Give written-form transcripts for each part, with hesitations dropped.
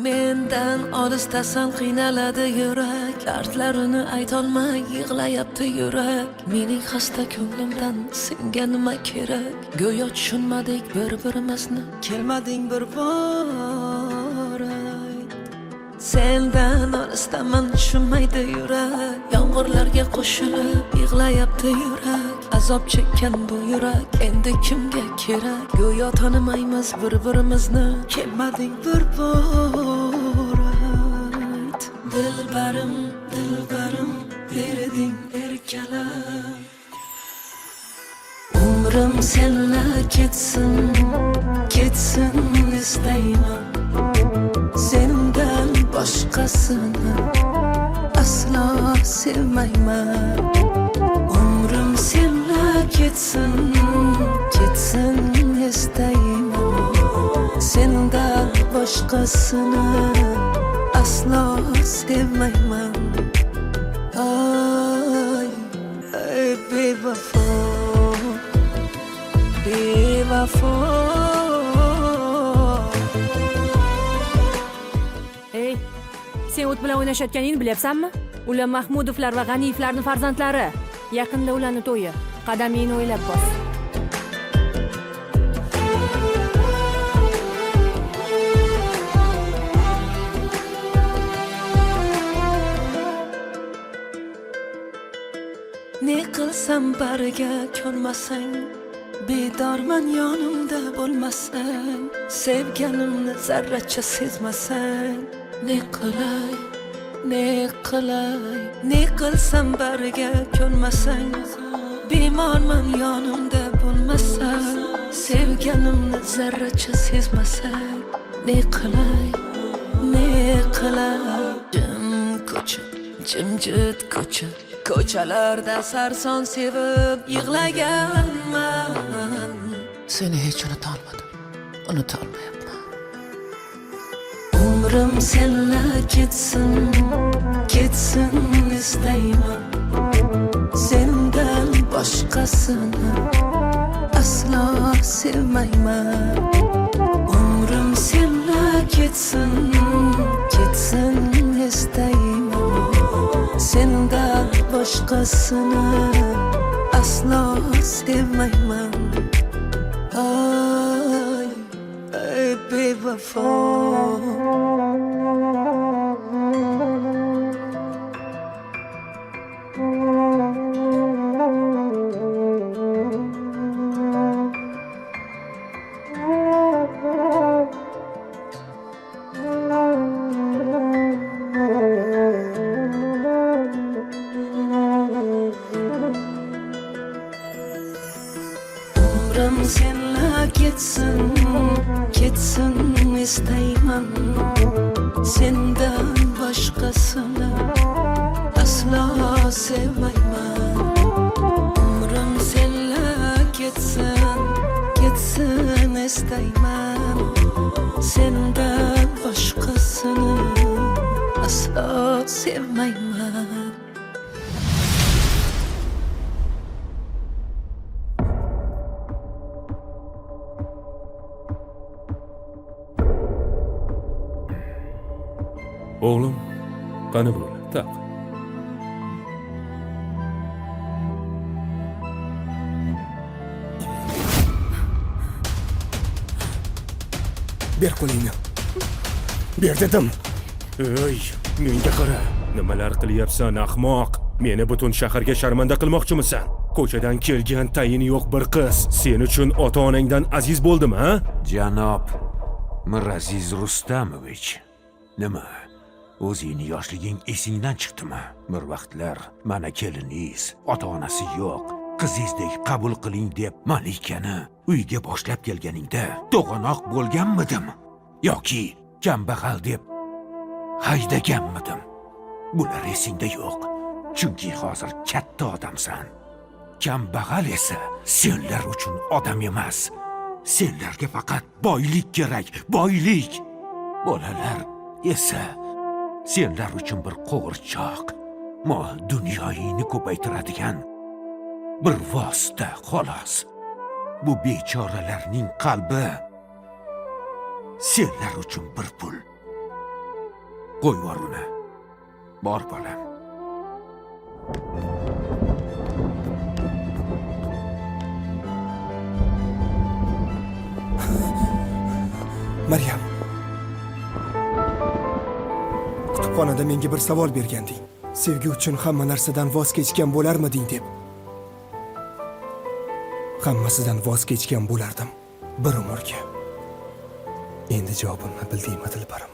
Mendan olisdasan qiynaladi yurak, dardlarini aytolmay yig'layapti yurak. Mening xasta ko'nglimdan senga nima kerak? Go'yo tushunmadik bir-birimizni, kelmading bir bor. Sendan olisdaman tushunmaydi yurak, yomg'irlarga qo'shilib yig'layapti yurak. Azob chekkan bu yurak endi kimga kerak? Go'yo tanimaymiz bir-birimizni, kelmading bir bor. Dilbarim, dilbarim, berding erkalam. Umrim senla ketsin, ketsin istayman. Sendan boshqasini aslo sevmayman. Umrim senla ketsin, ketsin istayman. Sendan boshqasini aslo sevmayman. Ay, ay bevafo, bevafo. Ey, sen o't bilan o'ynashayotganingni bilyapsanmi? Ular Mahmudovlar va G'aniyevlarning farzandlari. Yaqinda ularning to'yi. Qadamingni o'ylab bos. Ne qilsam bariga ko'nmasang, bedorman yonimda bo'lmasang, sevganimni zarracha sezmasang, ne qilay, ne qilay, ne qilsam bariga ko'nmasang, bemorman yonimda bo'lmasang, sevganimni zarracha sezmasang, ne qilay, ne qilay. Jim ko'cha, jimjit ko'cha, ko'chalarda sarson sevib yig'laganman. Seni hech unutolmadim, unutolmayapman. Umrim senla ketsin, ketsin istayman. Sendan boshqasini aslo sevmayman. Umrim senla ketsin, ketsin istayman. Sendan boshqasini aslo sevmayman. Ay, ay bevafo. Umrim senla ketsin, ketsin istayman. Sendan boshqasini aslo sevmayman. Umrim senla ketsin, ketsin istayman. Sendan boshqasini aslo sevmayman. Oğlum, qani bo'ldi, taq. Ber qo'lingni. Ber dedim. Ey, menga qara. Nimalar qilyapsan, ahmoq? Meni butun shaharga sharmanda qilmoqchimisan? Ko'chadan kelgan tayini yo'q bir qiz sen uchun ota-onangdan aziz bo'ldimi, ha? Janob Miraziz Rustamovich, nima? O'zingni yoshliging esingdan chiqdimi? Bir vaqtlar mana keliningiz, ota-onasi yo'q, qizingizdek qabul qiling deb Malikani uyga boshlab kelganingda to'g'anoq bo'lganmidim yoki kambag'al deb haydaganmidim? Bular esingda yo'q. Chunki hozir katta odamsan. Kambag'al esa senlar uchun odam emas. Senlarga faqat boylik kerak, boylik. Bolalar esa senlar uchun bir qo'g'irchoq, mol dunyoyingni ko'paytiradigan bir vosita xolos. Bu bechoralarning qalbi senlar uchun bir pul, Qo'y bor uni. Bor bolam. Maryam. Kutubxonada menga bir savol berganding. Sevgi uchun hamma narsadan voz kechgan bo'larmiding deb. Hammasidan voz kechgan bo'lardim bir umrga. Endi javobimni bildingmi, Dilbarim?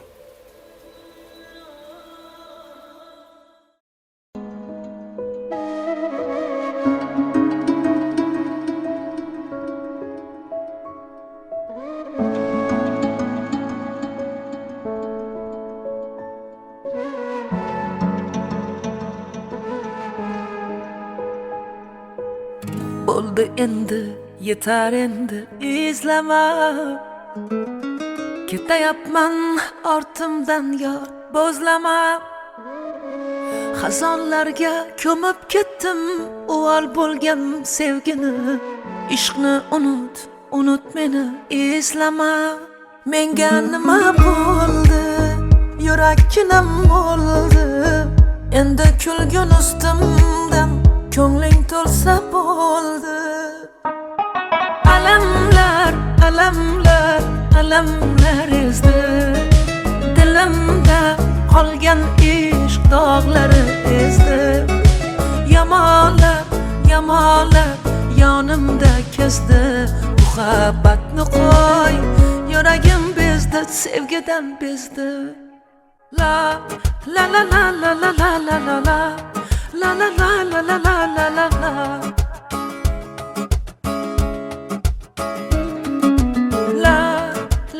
Bo'ldi endi, yetar endi izlama. Ketayapman ortimdan yor bo'zlama. Xazonlarga ko'mib ketdim uvol bo'lgan sevgini. Ishqni unut, unut meni izlama. Menga nima bo'ldi? Yurakkinam bo'ldi. Endi kulgun ustimdan ko'ngling to'lsa bo'ldi. Alamlar, alamlar, alamlar ezdi. Dilimda qolgan ishq dog'lari ezdi. Yamalab, yamalab yonimda kezdi. Muhabbatni qo'y, yuragim bezdi, sevgidan bezdi. La la la la la la la la la la. La la la la la la la la la.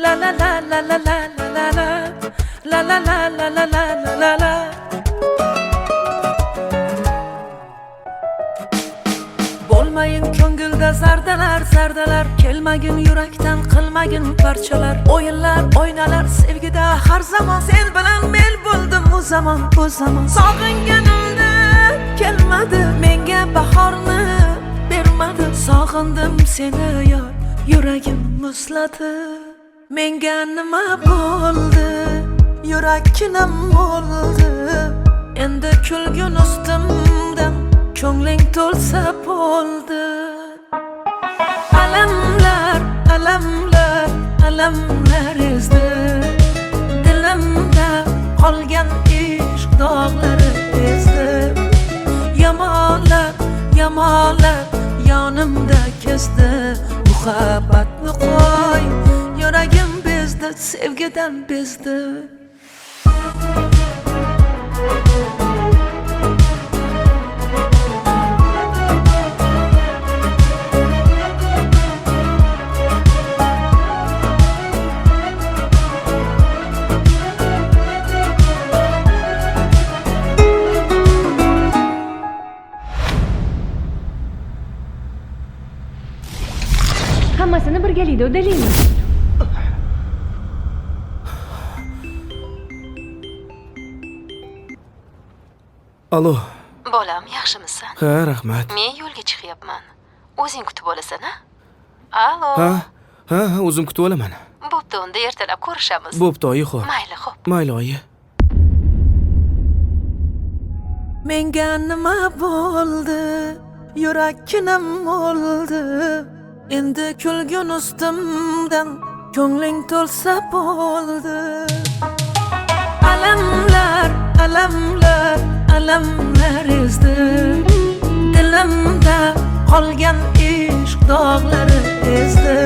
La la la la la la la la la. La la la la la la la la la. Bo'lmayin ko'ngilda zardalar, zardalar. Kelmagin yurakdan, qilmagin parchalar. O'yinlar, o'ynalar sevgida har zamon. Sen bilan men bo'ldim u zamon, bu zamon. Sog'inganimda kelmadi, menga bahorni bermadi. Sog'indim seni yor, yuragim muzladi. Menga nima bo'ldi? Yurakkinam bo'ldi. Endi kulgun ustimdan ko'ngling to'lsa bo'ldi. Alamlar, alamlar, alamlar ezdi. Dilimda qolgan ishq dog'lari ezdi. Yamalab, yamalab yonimda kezdi. Muhabbatni qo'y, yuragim bezdi, sevgidan bezdi. Hammasini birgalikda uddalaymiz. Alo. Bolam, yaxshimisan? Ha, rahmat. Men yo'lga chiqyapman. O'zing kutib olasan-a? Alo. Ha, o'zim kutib olaman. Bo'pti, unda ertalab ko'rishamiz. Bo'pti, oyi, xo'p. Mayli, xo'p. Mayli, oyi. Menga nima bo'ldi? Yurakkinam bo'ldi. Endi kulgun ustimdan ko'ngling to'lsa bo'ldi. Alamlar, alamlar, alamlar ezdi. Dilimda qolgan ishq dog'lari ezdi.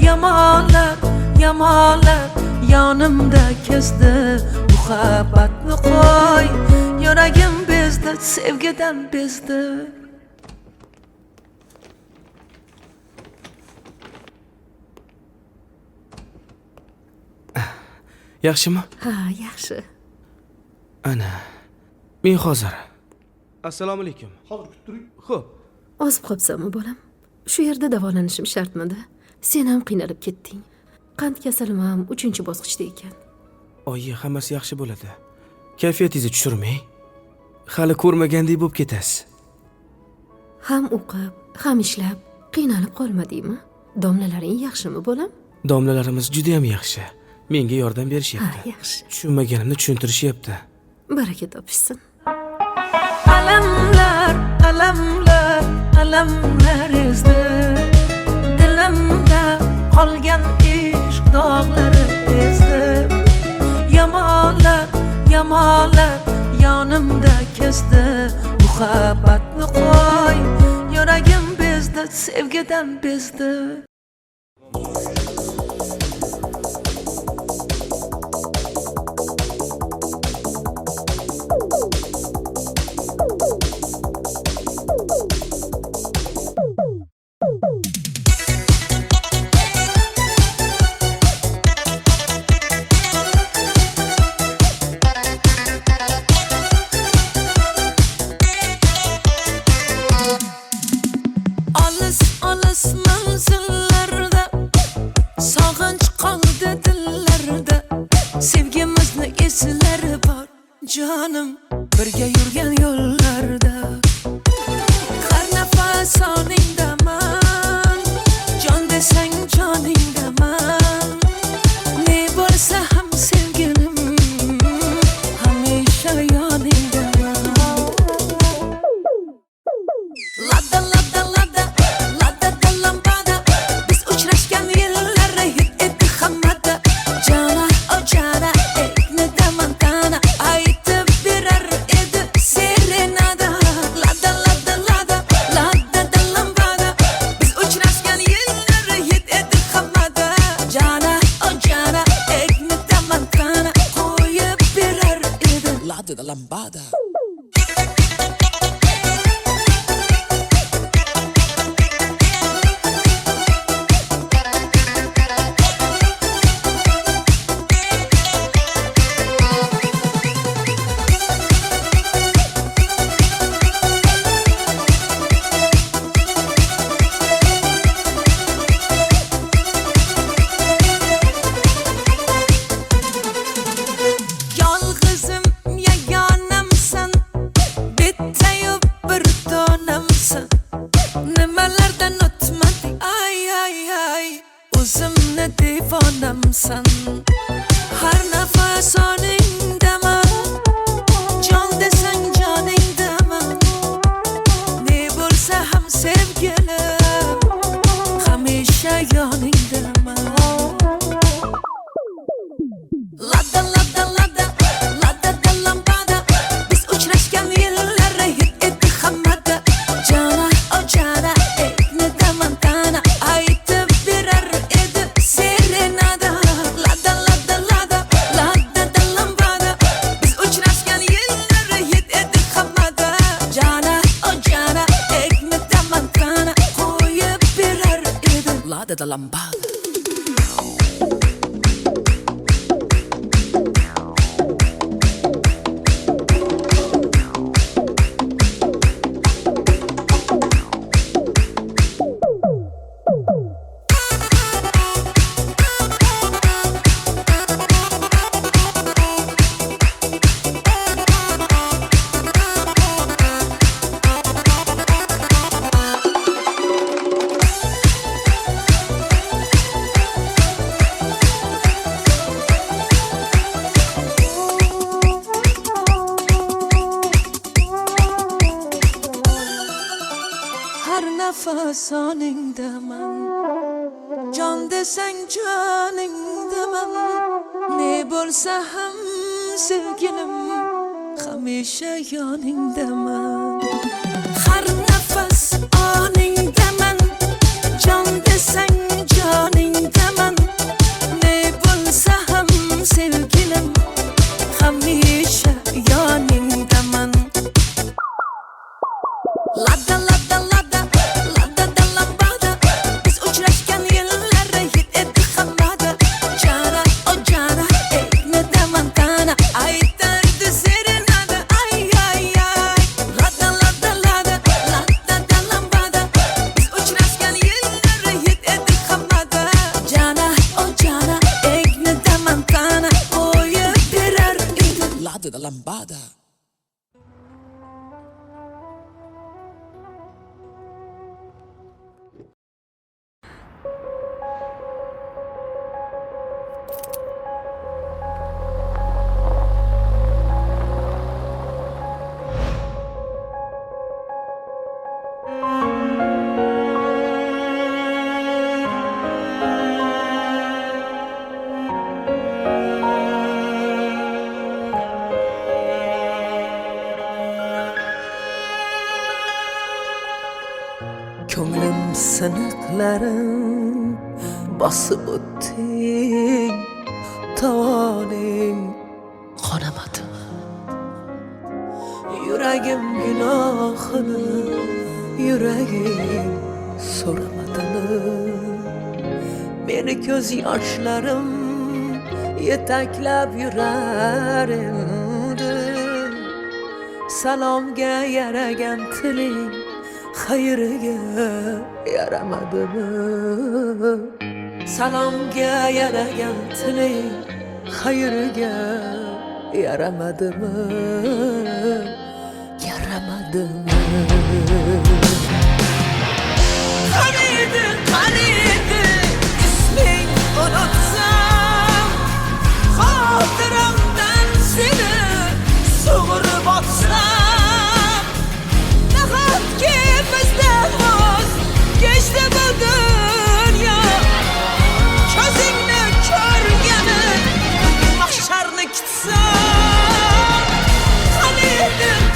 Yamalab, yamalab yonimda kezdi. Muhabbatni qo'y, yuragim bezdi, sevgidan bezdi. Yaxshimi? Ha, yaxshi. Ana. Men hozir. Assalomu alaykum. Hozir kutib turing. Xo'p. Ozib qolibsanmi bolam? Shu yerda davolanishim shartmidi? Sen ham qiynalib ketding. Qand kasalim ham 3-bosqichda ekan. Oyi, hammasi yaxshi bo'ladi. Kayfiyatingizni tushirmang. Hali ko'rmagandek bo'lib ketasiz. Ham o'qib, ham ishlab, qiynalib qolmadingmi? Domlalaring yaxshimi bolam? Domlalarimiz juda ham yaxshi. menga yordam Ha, berishyapti. yaxshi. Tushunmaganimni tushuntirishyapti. Baraka topishsin. Alamlar, alamlar, alamlar ezdi. Dilimda qolgan ishq dog'lari ezdi. Yamonlar, yamonlar yonimda kesdi. Muhabbatni qo'y, yuragim bezdi, sevgidan bezdi. Olis, olis manzillarda sog'inch qoldi dillarda. Sevgimizni eslari bor jonim, birga yurgan yo'llarda. Har nafas oningdaman, jon desang joningdaman. Ne bo'lsa ham sevgilim, hamisha yoningdaman. Lada lada lada, lada da lambada. Biz uchrashgan yillar hit etdi hammada. Jana, oh jana, egnida mantana. Aytib berar edi serenada. Lada lada lada, lada da lambada. Biz uchrashgan yillar hit etdi hammada. Jana, oh jana, egnida mantana. Qo'yib berar edi lada da lambada. Yolg'izim yagonamsan, bittayu bir donamsan. Nimalardan o'tmadik, ay ay ay, o'zimni devonamsan. Har nafas oningdaman, jon desang joningdaman. Ne bo'lsa ham sevgilim, hamisha yoningdaman. Lada lada lada, lada da lambada. Biz uchrashgan yillar hit etdi hammada. Jana, oh jana, egnida mantana. Aytib berar edi serenada. Lada lada lada, lada da lambada. Biz uchrashgan yillar hit etdi hammada. Jana, oh jana, egnida mantana. Qo'yib berar edi lada da lambada. Har nafas oningdaman, jon desang joningdaman. Ne bo'lsa ham sevgilim, hamisha yoningdaman. Har nafas oningdaman, jon desang joningdaman. Ne bo'lsa ham sevgilim, hamisha yoningdaman. Lada lada lada, lada da lambada. Biz uchrashgan yillar hit etdi hammada. Jana, oh jana, egnida mantana. Aytardi serenada, ay ay ay. Lada lada lada, lada da lambada. Biz uchrashgan yillar hit etdi hammada. Jana, oh jana, egnida mantana. Qo'yib berar edi lada da lambada. ko'nglim siniqlarim bosib o'tding tovoning qonamadimi yuragim gunohini yuragim so'ramadimi meni ko'z yoshlarim yetaklab yurar endi salomga yaragan tiling xayriga yaramadimi salomga yaragan tiling xayriga yaramadimi yaramadimi qaniydi isming unutsam xotiramdan seni sug'urib otsam nahotki bizdan voz kechdi bu dunyo ko'zingni ko'rgani mahsharni kutsam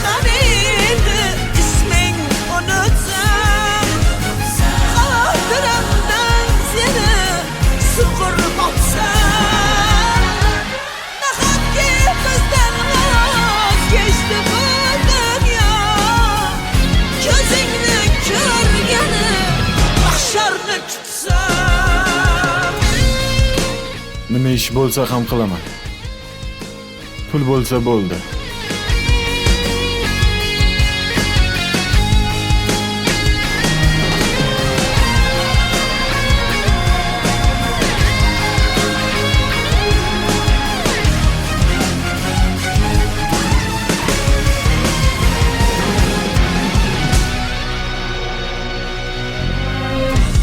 qaniydi isming unutsam xotiramdan seni sug'urib otsam nahotki bizdan voz kechdi bu dunyo ko'zingni ko'rgani mahsharni kutsam nima ish bo'lsa ham qilaman. Pul bo'lsa bo'ldi.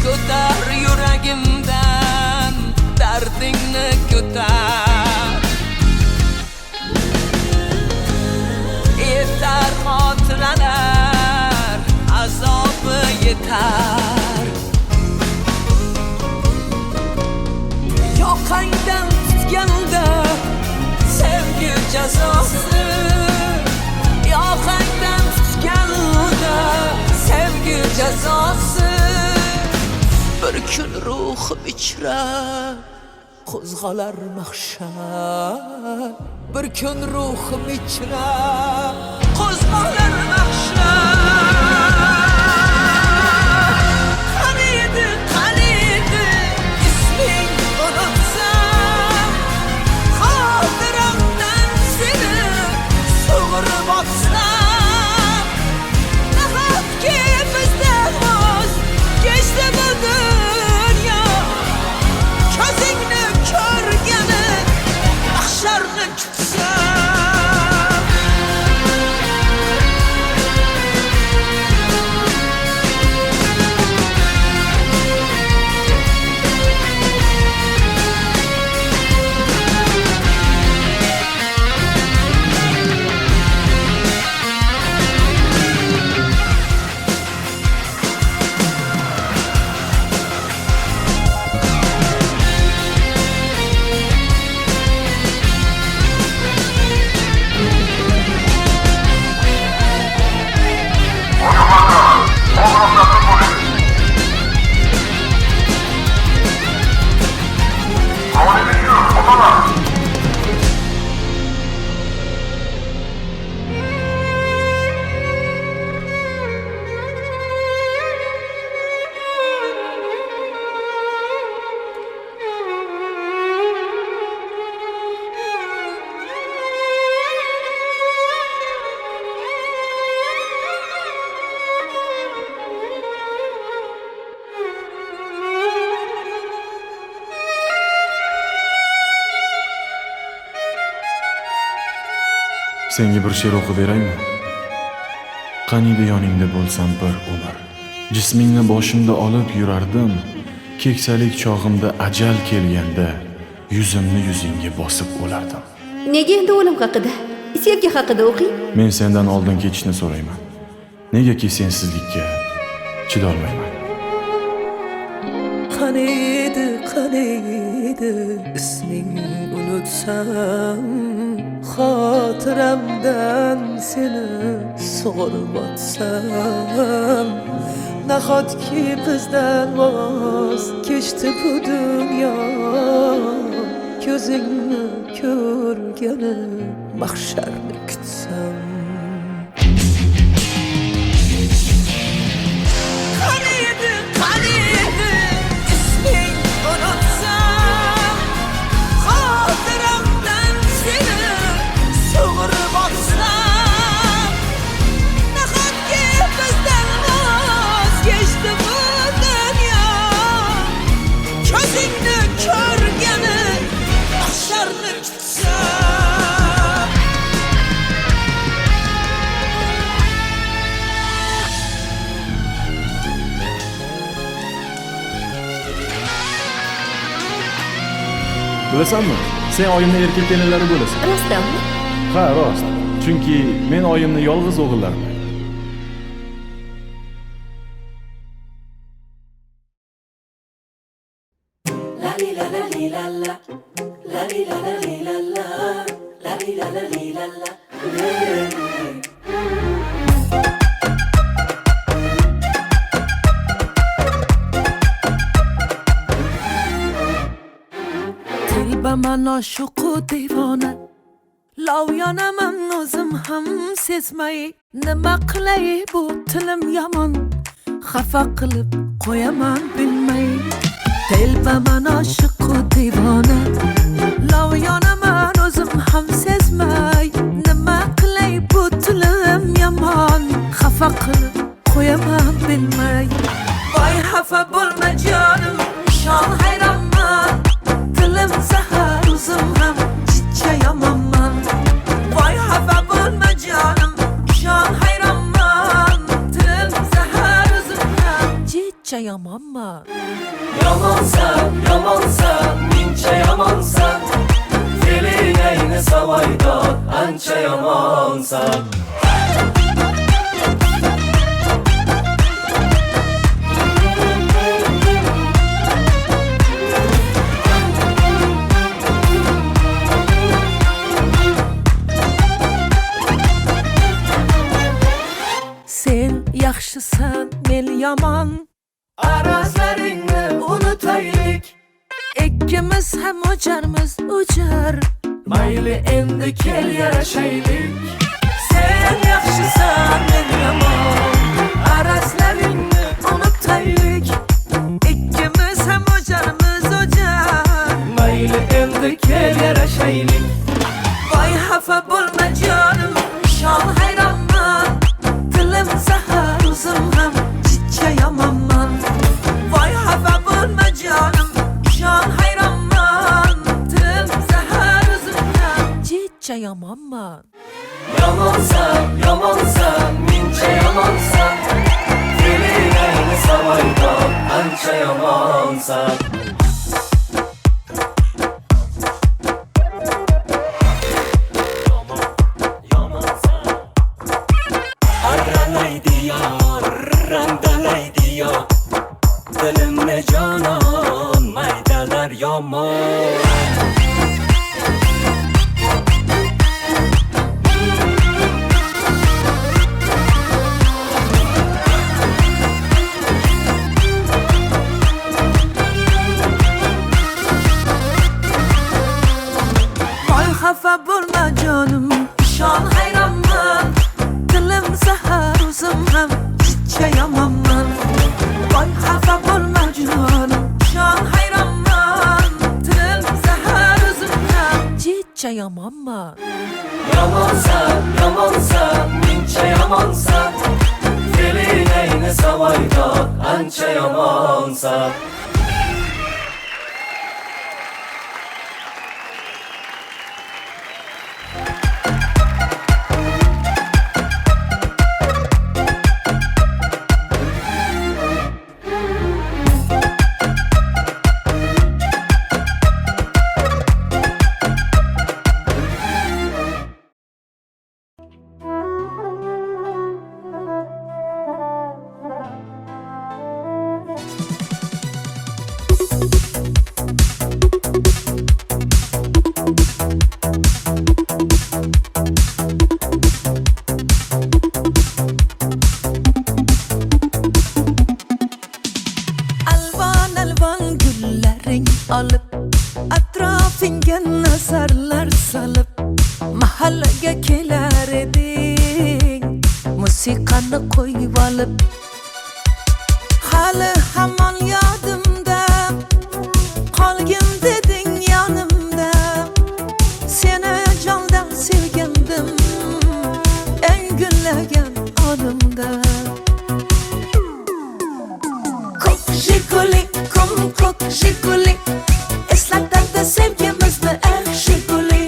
ko'tar yuragimdan dardingni ko'tar yetar xotiralar azobi yetar yoqangdan tutganda sevgi jazosi yoqangdan tutganda sevgi jazosi bir kun ruhim ichra qo'zg'alar mahshar bir kun ruhim ichra qo'zg'alar mahshar qaniydi isming unutsam xotiramdan seni sug'urib otsam nahotki bizdan voz kechdi bu dunyo ko'zingni ko'rgani mahsharni kutsam Senga bir she'r o'qib beraymi? Qaniydi yoningda bo'lsam bir umr. Jismingni boshimda olib yurardim. Keksalik chog'imda ajal kelganda yuzimni yuzingga bosib o'lardim. Nega endi o'lim haqida, sevgi haqida o'qing? Men sendan oldin ketishni so'rayman. Negaki sensizlikka chidolmayman. qaniydi isming unutsam xotiramdan seni sug'urib otsam nahotki bizdan voz kechdi bu dunyo ko'zingni ko'rgani mahsharni kutsam qani edi isming unutsam xotiramdan seni sug'urib olsam nahotki bizdan voz kechdi bu dunyo ko'zingni ko'rgani mahsharni kutsam Bilasanmi? Sen oyimni erkak kelinlari bo'lasan. Rostdanmi? Ha, rost. Chunki men oyimni yolg'iz o'g'illarman. Tilbaman oshiqu devona lov yonaman o'zim ham sezmay nima qilay bu tilim yomon xafa qilib qo'yaman bilmay Tilbaman oshiqu devona lov yonaman o'zim ham sezmay nima qilay bu tilim yomon xafa qilib qo'yaman bilmay voy xafa bo'lma jonim shon hayronman Dilim zahar o'zim ham chicha yomonman Voy xafa bo'lma jonim shon hayronman Dilim zahar o'zim ham chicha yomonman Yomonsan, mincha yomonsan Feeling ayni savoydor, ancha yomonsan Sen yaxshisan, men yomon Arazlaringni unutaylik Ikkimiz ham o'jarmiz, o'jar Mayli endi kel yarashaylik Sen yaxshisan, men yomon Arazlaringni unutaylik Ikkimiz ham o'jarmiz, o'jar Mayli endi kel yarashaylik Voy xafa bo'lma jonim, shon hayronman Dilim zahar o'zim ham chicha yomonman Voy xafa bo'lma jonim shon hayronman Dilim zahar o'zim ham chicha yomonman Yomonsan, mincha yomonsan Feeling ayni savoydor, ancha yomonsan Randalaydi-yo Dilimni jonon maydalar yomon Voy xafa bo'lma jonim shon hayronman Dilim zahar o'zim ham chicha yomonman Voy xafa bo'lma jonim shon hayronman Dilim zahar o'zim ham chicha yomonman Yomonsan, mincha yomonsan Feeling ayni savoydor, ancha yomonsan mani qo'yib olib hali hamon yodimda qolgin deding yonimda seni jondan sevgandim eng gullagan onimda ko'k jiguli ko'k jiguli eslatadi sevgimizni yaxshi guli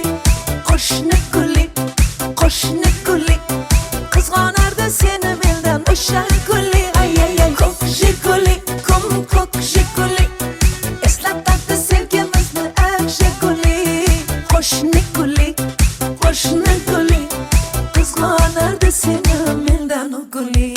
qo'shni guli qizg'onardi seni mendan o'sha guli ay ko'k jiguli ko'k jiguli eslatadi sevgimizni yaxshi guli qo'shni guli qizg'onardi seni mendan o guli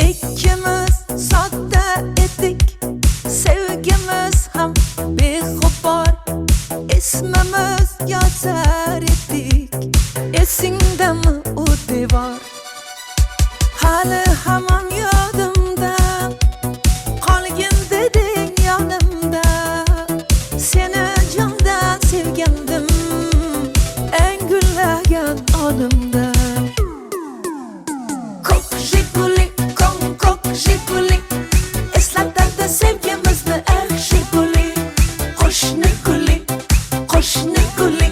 İkimiz sodda edik sevgimiz ham beg'ubor ismimiz yozar edik esingdami u devor hali hamon yodimda qolgin deding yonimda seni jondan sevgandim eng gullagan onimda ko'k jiguli ko'k jiguli eslatadi sevgimizni yaxshi guli qo'shni guli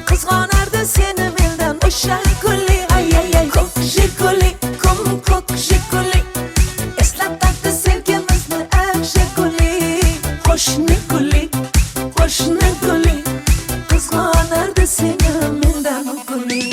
qizg'onardi seni mendan o'sha guli ay ko'k jiguli eslatadi sevgimizni yaxshi guli qo'shni guli qizg'onardi seni mendan o guli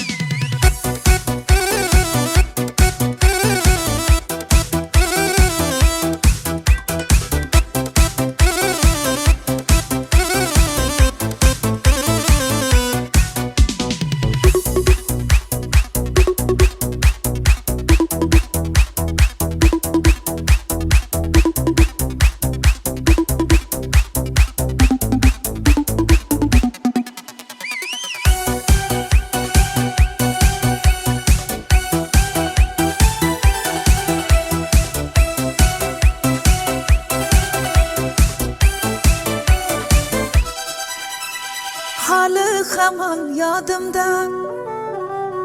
hali hamon yodimda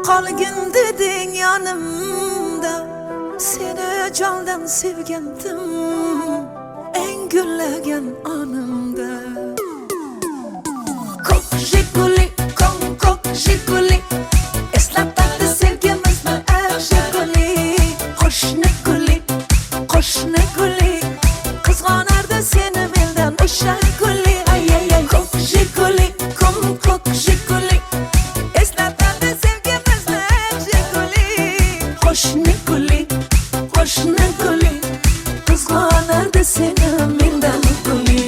qolgin deding yonimda seni jondan sevgandim eng gullagan onimda ko'k jiguli eslatadi sevgimizni yaxshi guli qo'shni guli qizg'onardi seni mendan o'sha guli ay ko'k jiguli eslatadi sevgimizni yaxshi guli qo'shni guli qizg'onardi seni mendan guli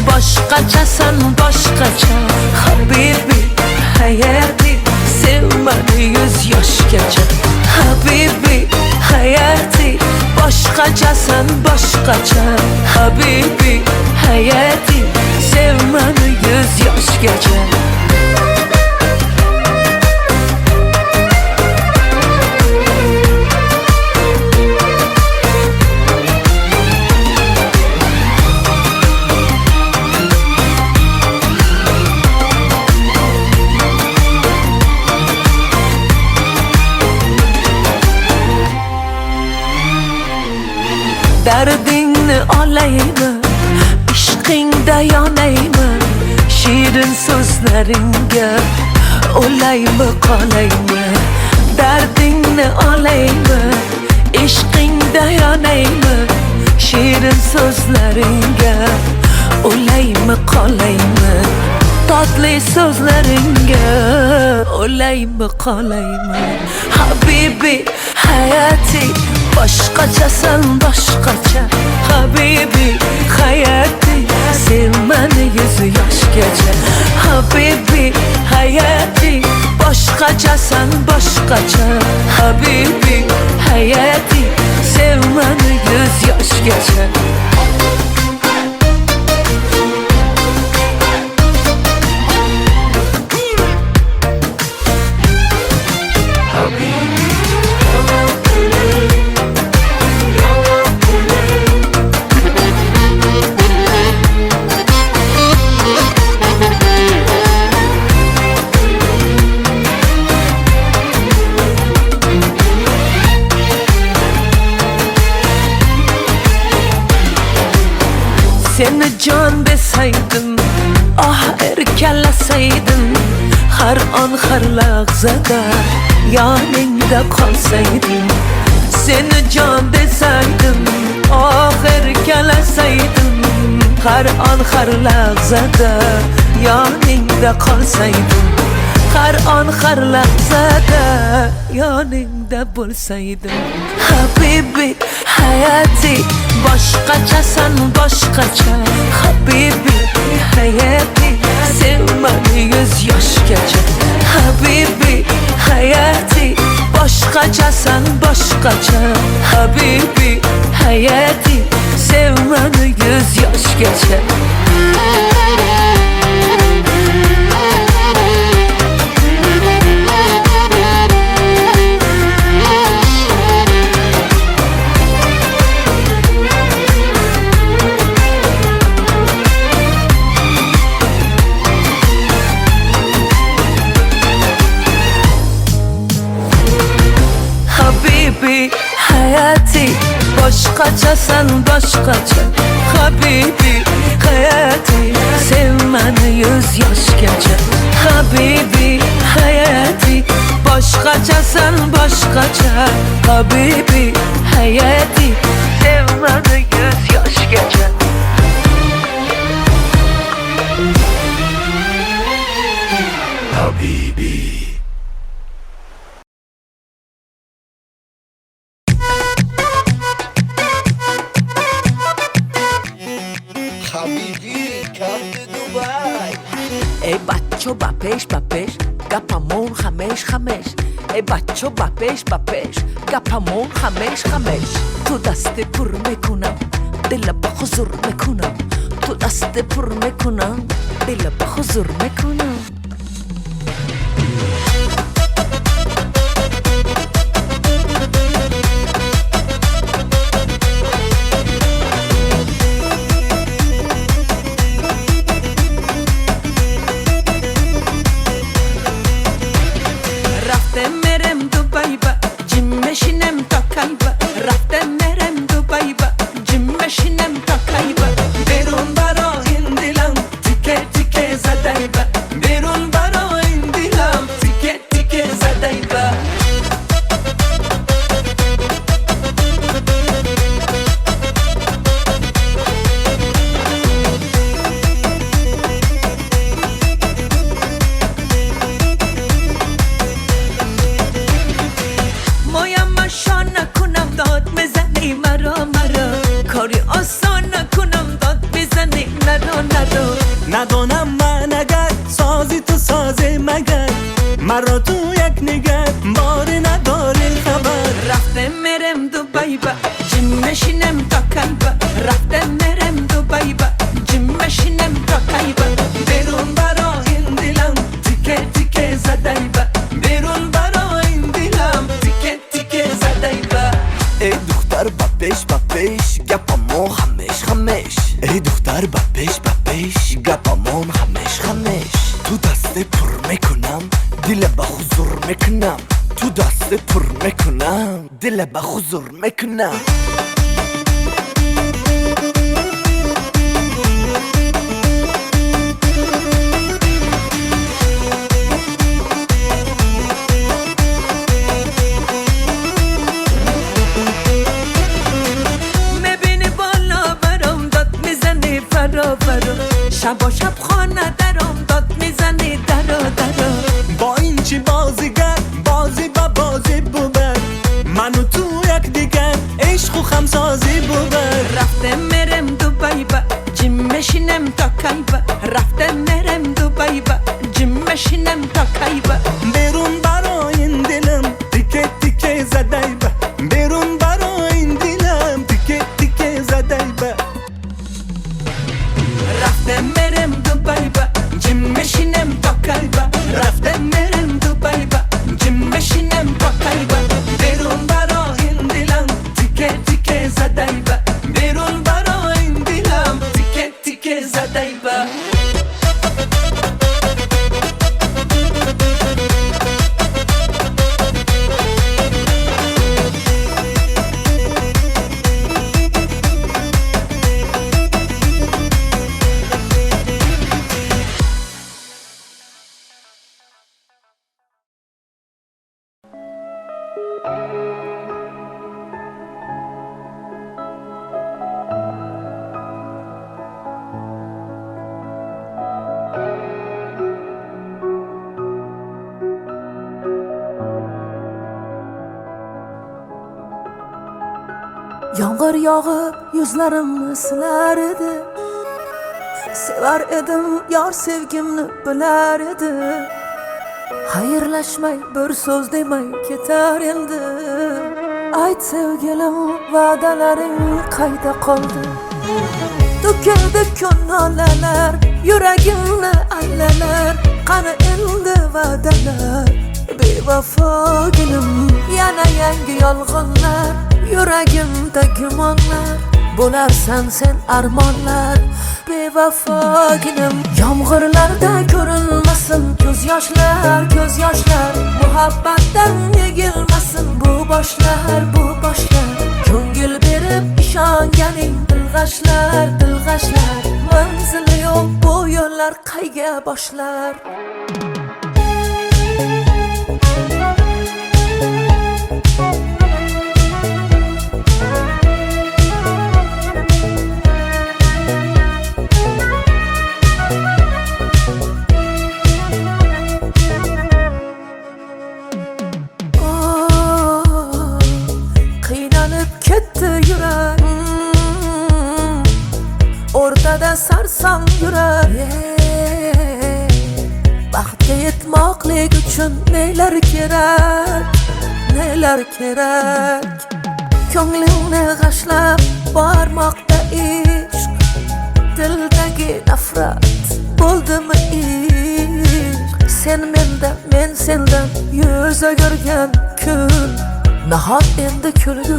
boshqachasan boshqacha habibi hayati sevmadi 100 yoshgacha habibi hayati boshqachasan boshqacha habibi hayati sevmadi 100 yoshgacha dardingni olaymi, ishqingda yonaymi, shirin so'zlaringga o'laymi qolaymi. Dardingni olaymi, ishqingda yonaymi, shirin so'zlaringga o'laymi qolaymi. Tatlı sözleringe olaymi qolaymi. Habibi hayati başqachasan başqacha. Habibi hayati sevmani yüzü yoshgacha. Habibi hayati başqachasan başqacha. Habibi hayati sevmani yüz yoshgacha. Seni can deseydim, ah erkelaseydim, her an her lahzada yanında kalsaydım. Seni can deseydim, ah erkelaseydim, her an her lahzada yanında kalsaydım. Her an her lahzada yanında bulsaydım. Habibi hayati başqachasan başqacha. Habibi hayati sevmani yüz yoshgacha. Habibi hayati başqachasan başqacha. Habibi hayati sevmani yüz yoshgacha. Habibi hayati başqachasan başqacha. Habibi hayati sevmani yüz yoshgacha. Habibi hayati başqachasan başqacha. Habibi hayati sevmani yüz yoshgacha. Habibi. ای بچه با پیش گپمون خمش. ای بچه با پیش گپمون خمش. تو دست پر میکنم دل با حضور میکنم. تو دست پر میکنم دل با حضور میکنم. ندانم من اگر سازی تو سازه مگر مرا تو یک نگر باری نداری خبر. رفته میرم دوبای با جیم مشینم تا کی با. رفته میرم دوبای با جیم مشینم تا کی با. بیرون برا این دلم تیکه تیکه زده با. بیرون برا این دلم تیکه تیکه زده با. ای دختر با پیش گپمون خمش. ای دختر با پیش گپمون خمش. تو دست پر میکنم دل با حضور میکنم. تو دست پر میکنم دل با حضور میکنم. شبا شب خانه درام داد میزنی درا درا. با این چی بازیگر بازی با بازی ببر منو تو یک دیگر عشق و خمسازی ببر. رفتم میرم دوبای با جیم میشینم تا کی با. رفتم میرم دوبای با جیم میشینم تا کی با. بیرون برای این دلم تیکه تیکه زدی با. بیرون برای این دلم تیکه تیکه زدی با. رفتم میرم دوبای با جیم میشینم تا کی با. رفتم میرم دوبای با جیم میشینم تا کی با. بیرون برای این دلم تیکه تیکه زدی با. بیرون برای این دلم تیکه تیکه زدی با. Yağmur yağıp yüzlerimni silar edi. Sever edim yar sevgimni bilar edi. Xayrlashmay bir so'z demay ketar endi. Ayt sevgilim va'dalaring qayda qoldi? To'kildi ko'ngillar yuragimni allalar. Qani endi va'dalar bevafogilim. Yana yangi yolg'onlar yuragimda gumonlar. Bo'larsan sen armonlar bevafogilim. Yomg'irlarda ko'rinmasin ko'z yoshlar ko'z yoshlar. Muhabbatdan yegilmasin bu boshlar bu boshlar. Ko'ngil berib ishonganing dilg'ashlar dilg'ashlar. Manzili yo'q bu yo'llar qayga boshlar? O'rtada sarsam yurak. Baxtga yetmoqlik uchun nelar kerak nelar kerak. Ko'nglimni g'ashlab bormoqda ishq. Dildagi nafrat bo'ldimi ishq. Sen mendan men sendan yuz o'girgan kun. Nahot endi kulgu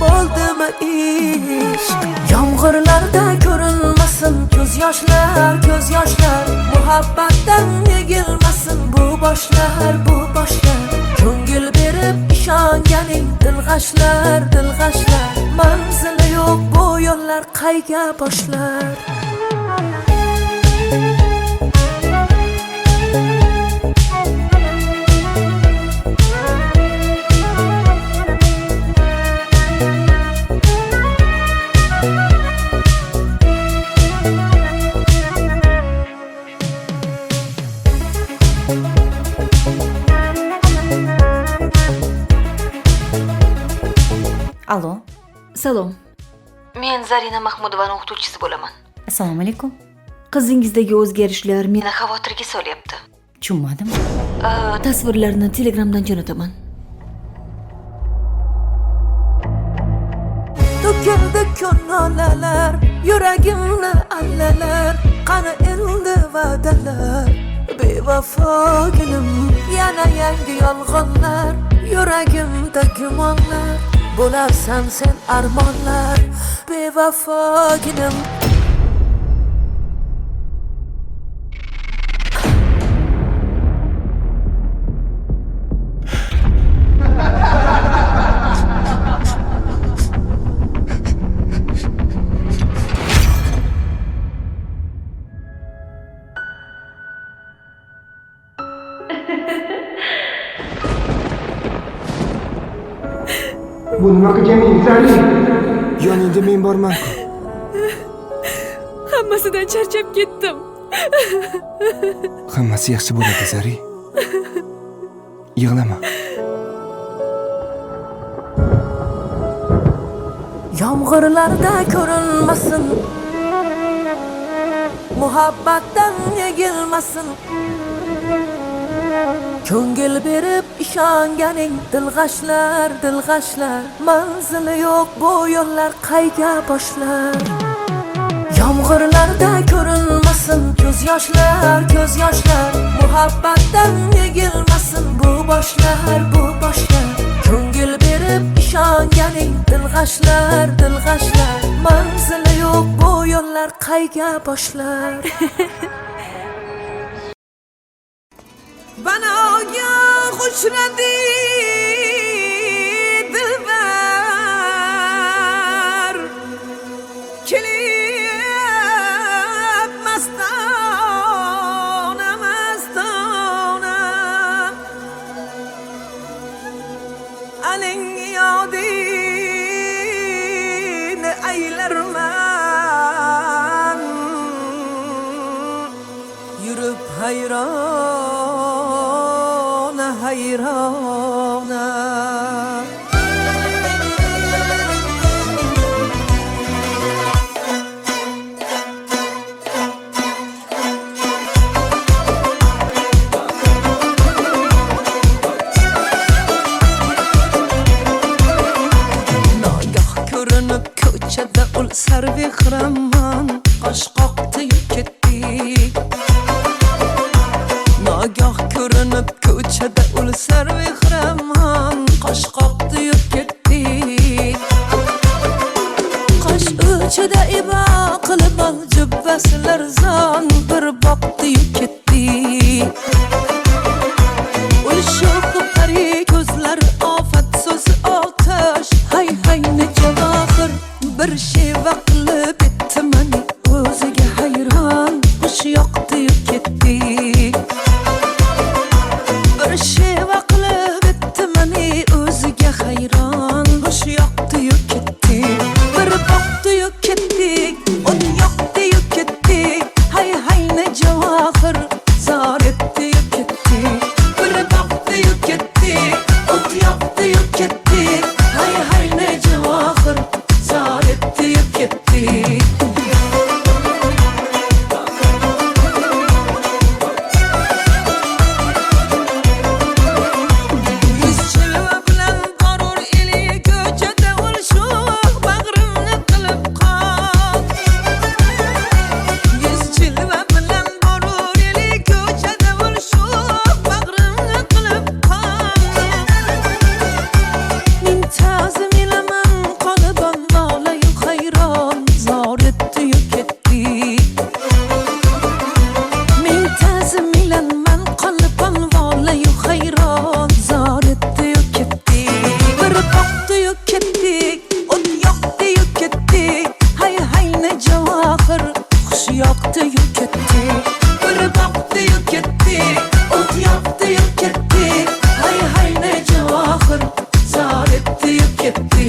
bo'ldimi ishq. Yomg'irlarda ko'rinmasin ko'z yoshlar ko'z yoshlar. Muhabbatdan yegilmasin bu boshlar bu boshlar. Ko'ngil berib ishonganing dilg'ashlar dilg'ashlar. Manzili yo'q bu yo'llar qayga boshlar? Allo. Salom. Men Zarina Mahmudovaning o'qituvchisi bo'laman. Assalomu alaykum. Qizingizdagi o'zgarishlar meni Meni xavotirga solyapti. Tushunmadim. tasvirlarni Telegramdan jo'nataman. To'kildi ko'ngillar yuragimni allalar. Qani endi va'dalar bevafogilim. Yana yangi yolg'onlar yuragimda gumonlar. Bo'larsan sen armonlar bevafogilim. Bu nima qilganing Zari? Yoningda men borman-ku. Hammasidan charchab ketdim. Hammasi yaxshi bo'ladi, Zari. Yig'lama. Yomg'irlarda ko'rinmasin, muhabbatdan yegilmasin. Ko'ngil berib ishonganing dilg'ashlar, dilg'ashlar. Manzili yo'q bu yo'llar qayga boshlar. Yomg'irlarda ko'rinmasin, ko'z yoshlar, ko'z yoshlar. Muhabbatdan yegilmasin bu boshlar, bu boshlar. Ko'ngil berib ishonganing dilg'ashlar, dilg'ashlar. Manzili yo'q bu yo'llar qayga boshlar. Bana gah uchradi dilbar, kelib mastona, mastona. Aning yodini aylarman, yurib hayrona, hayrona. Nagah ko'rinib ko'chada ul sarvehraman, qosh qoqdi-yu ketdi. Nagah ko'rinib ko'chada ul sarvehraman, qosh qoqdi-yu ketdi. Qosh uchida ibo qilib ol jubbasilar zon, bir boqdi-yu ketdi. Ul sho'xi pari ko'zlar ofat so'zi otash, hay hay ne javohir bir sheva qilib etdi mani o'ziga hayron. Xush yoqdi-yu ketdi. Bir sheva qilib etdi mani o'ziga hayron. Xush yoqdi-yu ketdi. Bir boqdi-yu ketdi, o't yoqdi-yu ketdi. Hay hay ne javohir zor etdi-yu ketdi. Bir boqdi-yu ketdi, o't yoqdi-yu ketdi. Hay hay ne javohir zor etdi-yu ketdi. Yüz chilva bilan borur eli ko'chada ul sho'x bag'rimni qilib qol. Yüz chilva bilan borur eli ko'chada ul sho'x bag'rimni qilib qol. Min ta'zim ilaman qolibon nolayu hayron, zor etdi-yu ketdi. Min ta'zim ilaman qolibon nolayu hayron, zor etdi-yu ketdi. Bir boqdi-yu ketdi, o't yoqdi-yu ketdi. Hay hay ne javohir xush yoqdi-yu ketdi. Bir boqdi-yu ketdi, o't yoqdi-yu ketdi. Hay hay ne javohir zor etdi-yu ketdi.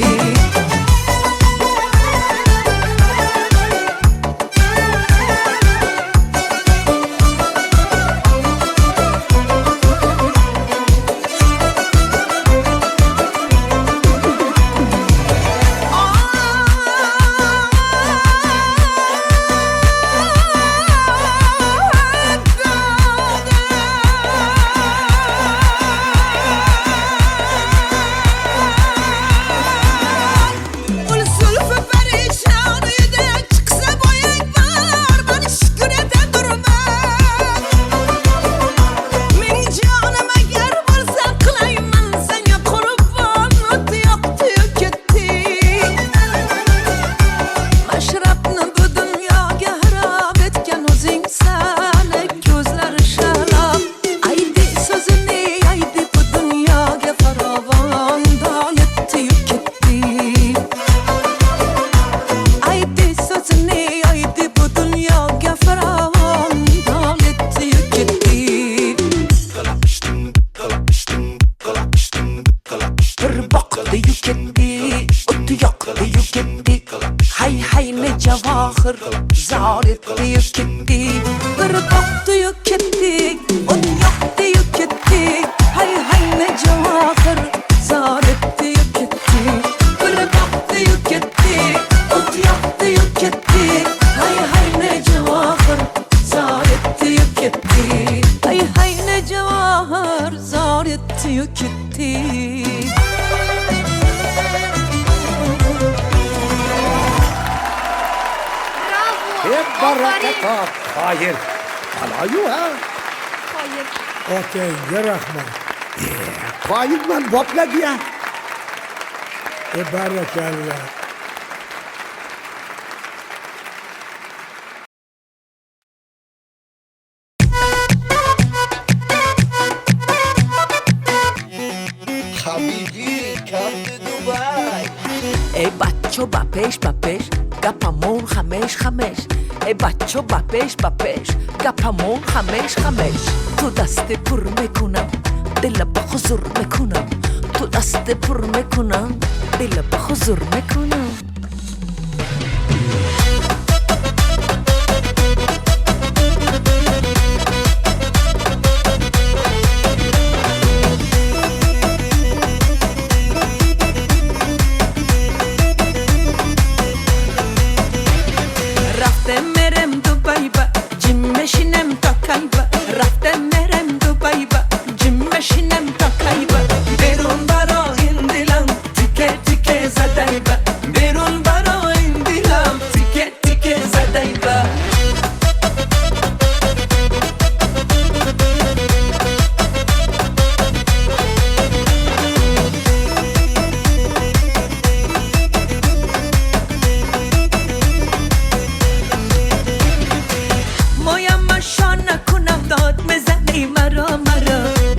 Ul sulfu perişanıydı, çıksa boyun var, bana şükür ete durma. Min canım eğer varsa kılayman, sana kurban ot yoqdi-yu ketdi. Mashrabni bu dunyoga harob etgan o'zingsan, ko'zlari sharab. Aydi so'zini, aydi bu dunyoga farovon, dol etdi-yu ketdi. Aydi so'zini, aydi bu dunyoga farovon, dol etdi-yu ketdi. Bir boqdi-yu ketdi, o't yoqdi-yu ketdi. Hay hay ne javohir zor etdi-yu ketdik. Bir boqdi-yu ketdik, o't yoqdi-yu ketdik. Hay ne javohir zor etdi-yu ketdik. Bir boqdi-yu ketdik, o't yoqdi-yu ketdik. Hay ne javohir zor etdi-yu ketdik. Hay ne javohir zor etdi-yu ketdik. Hep baraka Hayır. Alayu ha? Qoyil. Otangga rahmat. Qoyilman boplaga ya. Barakallah. Habibi, come to Dubai. Ey bachcho bapesh gapamon khamesh. Ey bachcho bapesh gapamon khamesh. Tu daste pur mekunam, dil ba huzur mekunam. Tu daste pur mekunam, dil ba huzur mekunam. Raftem merem Dubai ba, jimmeshinem takay ba. Raftem merem Dubai ba, jimmeshinem takay ba. Berun baro indilam, tike tike zaday ba. Berun baro indilam, tike tike zaday ba. Moyam shana kunam dod mezani maro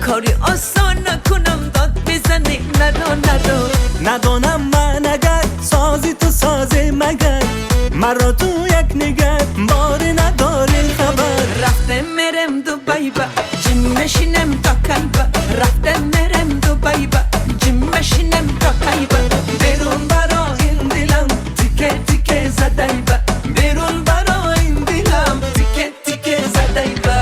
kari osan kunam dod mezani naro ندانم من اگر سازی تو سازه مگر مرا تو یک نگر باری نداری خبر Raftem merem Dubai ba, jimmeshinem takay ba. Raftem merem Dubai ba, jimmeshinem takay ba. Berun baro indilam, tike tike zaday ba. Berun baro indilam, tike tike zaday ba.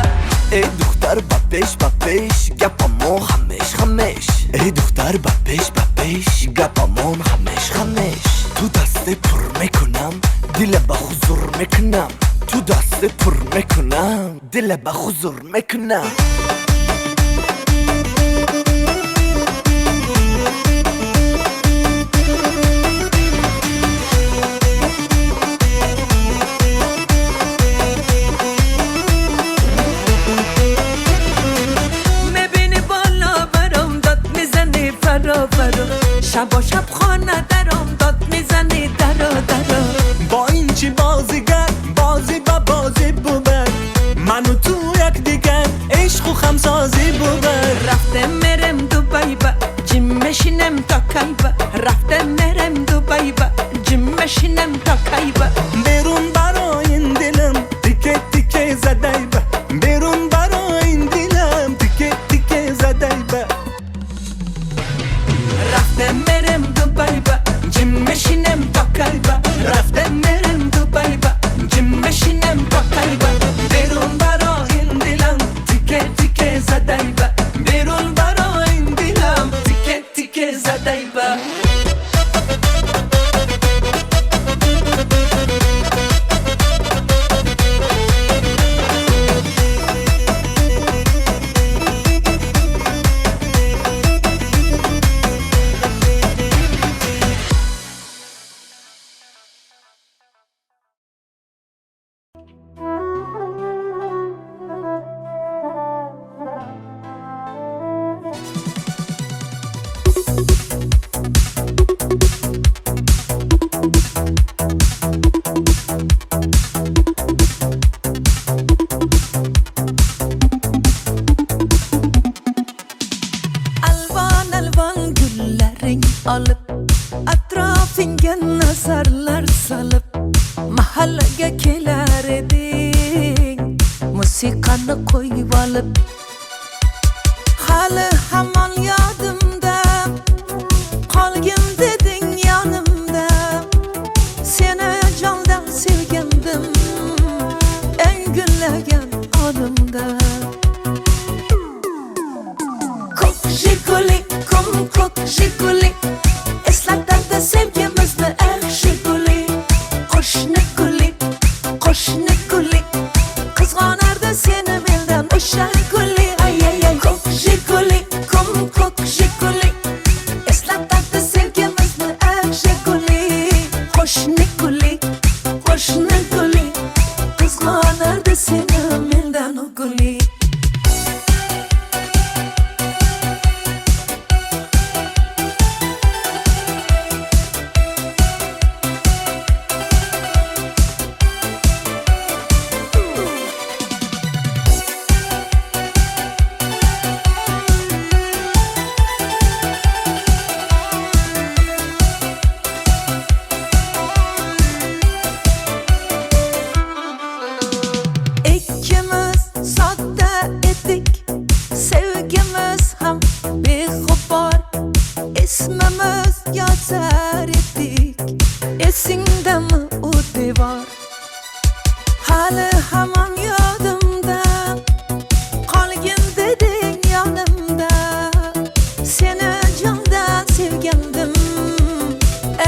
ای دختر بپیش گپامون خمش ای دختر بپیش گپامون خمش تو دست پر میکنم دل به حضور میکنم تو دست پر میکنم دل به حضور میکنم میبینی بالا برام داد میزنی فرا شب و شب خانه درام داد میزنی درا با این چی بازیگر بازی با بازی ببر منو تو یک دیگر عشق و خمسازی ببر رفتم مرم دوبای با جیمشینم تا کی با رفتم مرم دوبای با جیمشینم تا کی با بیرون برای این دلم تیکه تیکه زدی با بیرون برای این دلم تیکه تیکه زدی با رفتم مرم دوبای با جیمشینم تا کی با رفتم مرم دوبای با جیمشینم تا کی با بیرون برای این دلم تیکه تیکه زدی با بیرون برای این دلم تیکه تیکه زدی با olib atrofingga nazarlar solib mahallaga kelar eding musiqani qo'yib olib hali hamon yodimda qolgin deding yonimda seni jondan qo'shni guli qo'shni guli qizg'onardi seni mendan u guli İkimiz sodda edik, sevgimiz ham beg'ubor, ismimiz yozar edik, esingdami u devor? Hali hamon yodimda, qolgin deding yonimda, seni jondan sevgandim,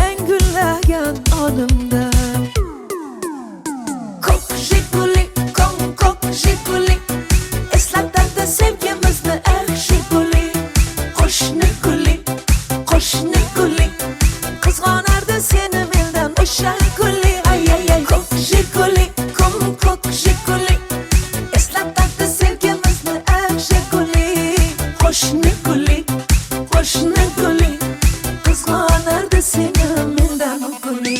eng gullagan onimda. Ko'k Jiguli, ko'k Jiguli, eslatadi sevgimizni eng Jiguli. Qo'shni guli, qizg'onardi seni mendan o'sha guli. Ay ay ay, ko'k Jiguli, ko'k Jiguli, eslatadi sevgimizni eng Jiguli. Qo'shni guli, qizg'onardi seni mendan u guli.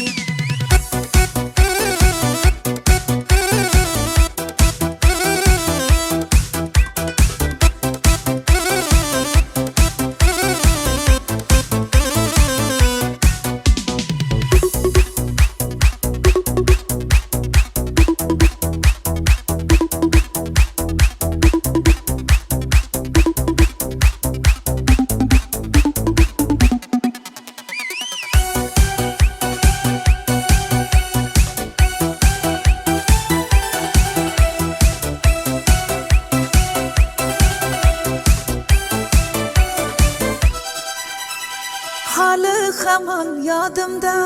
Hali hamon yodimda,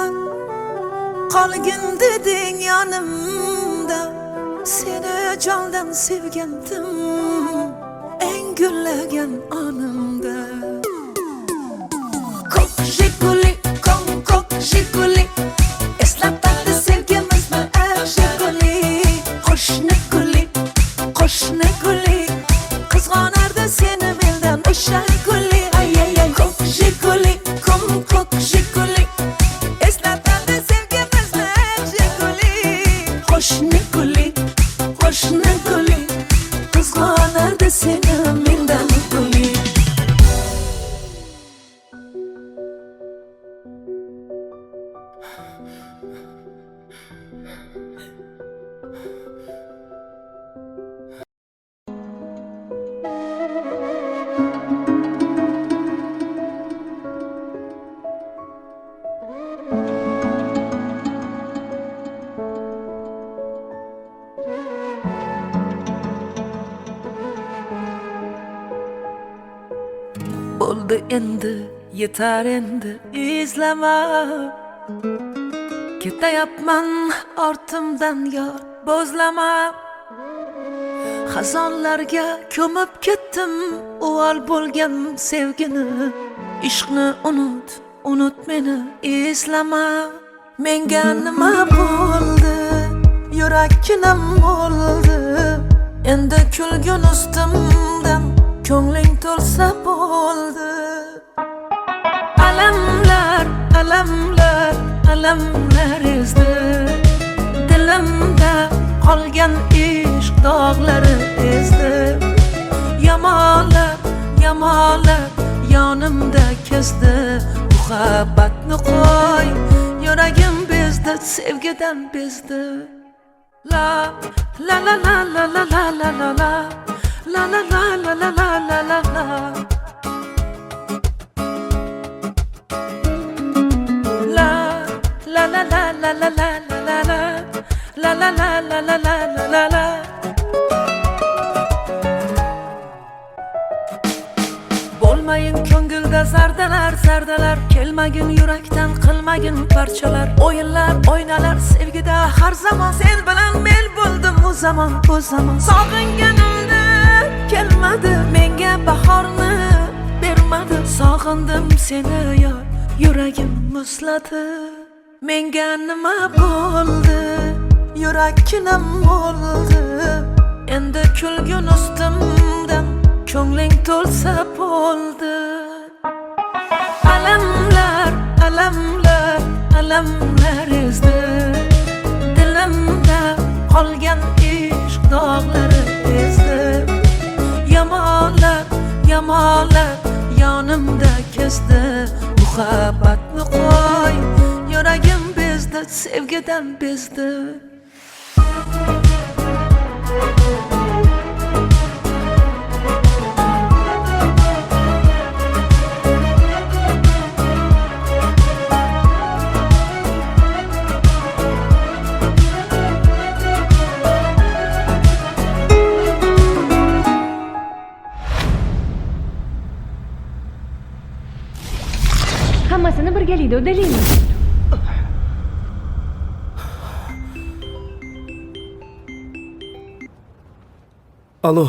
qolgin deding yonimda, seni jondan sevgandim, eng gullagan onimda. Ko'k Jiguli, ko'k Jiguli, eslatadi sevgimizni eng Jiguli. Qo'shni guli, qizg'onardi seni mendan o'sha guli. Ay ay ay, ko'k Jiguli, ko'k Jiguli, eslatadi sevgimizni eng Jiguli. Qo'shni guli, qizg'onardi seni mendan u guli. Bo'ldi endi, yetar endi izlama, ketayapman ortimdan yor bo'zlama. Xazonlarga ko'mib ketdim uvol bo'lgan sevgini. Ishqni unut meni eslama. Menga nima bo'ldi, yurakkinam bo'ldi, endi kulgun ustimdan ko'ngling to'lsa bo'ldi. Alamlar ezdi, dilimda qolgan ishq dog'lari ezdi. Yamalab yonimda kezdi, muhabbatni qo'y, yuragim bezdi, sevgidan bezdi. La la la la la la la la la la la la la la la la la la la. La la la la la la la la la la la la la la la la la. Bo'lmayin ko'ngilda zardalar, kelmagin yurakdan, qilmagin parchalar. O'yinlar, o'ynalar sevgida har zamon, sen bilan men bo'ldim u zamon. Sog'inganimda kelmadi, menga bahorni bermadi. Sog'indim seni yor, yuragim muzladi. menga nima bo'ldi, yurakkinam bo'ldi. Endi kulgun ustimdan ko'ngling to'lsa bo'ldi. Alamlar, alamlar, alamlar ezdi. Dilimda qolgan ishq dog'lari ezdi. Yamolar, yamolar yonimda kezdi. Muhabbatni qo'y, yuragim bezdi, sevgidan bezdi. Hammasini birgalikda uddalaymiz. Alo.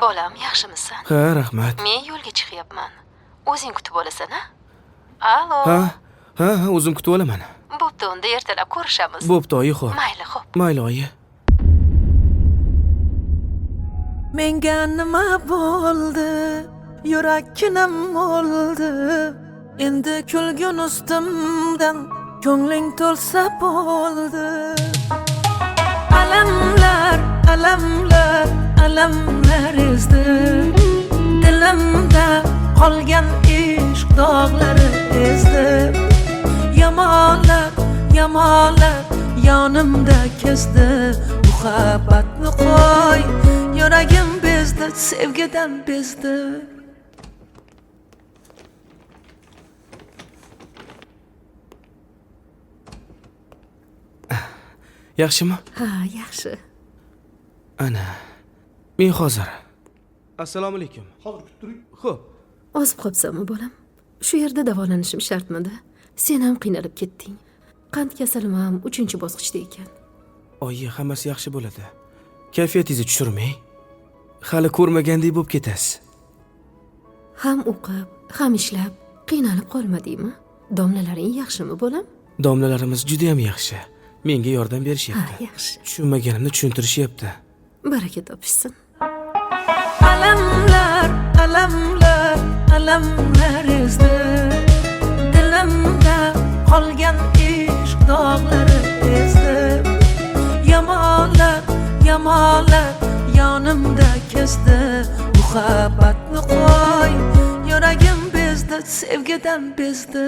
Bolam, yaxshimisan? Ha, rahmat. Men yo'lga chiqyapman. O'zing kutib olasan-a? Alo. Ha, o'zim kutib olaman. Bo'pti, unda ertalab ko'rishamiz. Bo'pti, oyi, xo'p. Mayli, xo'p. Mayli, oyi. Menga nima bo'ldi, yurakkinam bo'ldi. Endi kulgun ustimdan ko'ngling to'lsa bo'ldi. Alamlar, alamlar, alamlar ezdi. Dilimda qolgan ishq dog'lari ezdi. Yamolar, yamolar yonimda kezdi. Muhabbatni qo'y, yuragim bezdi, sevgidan bezdi. Yaxshimi? Ha, yaxshi. Ana. Men hozir. Assalomu alaykum. Hozir kutib turing. Xo'p. Ozib qolibsanmi bolam? Shu yerda davolanishim shartmidi? Sen ham qiynalib ketding. Qand kasalim ham 3-bosqichda ekan. Oyi, hammasi yaxshi bo'ladi. Kayfiyatingizni tushirmang. Hali ko'rmagandek bo'lib ketasiz. Ham o'qib, ham ishlab qiynalib qolmadingmi? Domlalaring yaxshimi bolam? Domlalarimiz juda ham yaxshi. Menga yordam Ha, berishyapti. yaxshi. Tushunmaganimni tushuntirishyapti. Baraka topishsin. Alamlar, alamlar, alamlar ezdi. Dilimda qolgan ishq dog'lari ezdi. Yamolar, yamolar yonimda kezdi. Muhabbatni qo'y, yuragim bezdi, sevgidan bezdi.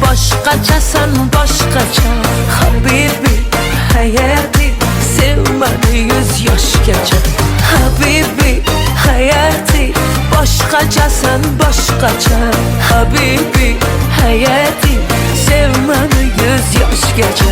Boshqachasan, boshqacha Habibi, hayati sevmani 100 yoshgacha Habibi, hayati boshqachasan, boshqacha Habibi, hayati sevmani 100 yoshgacha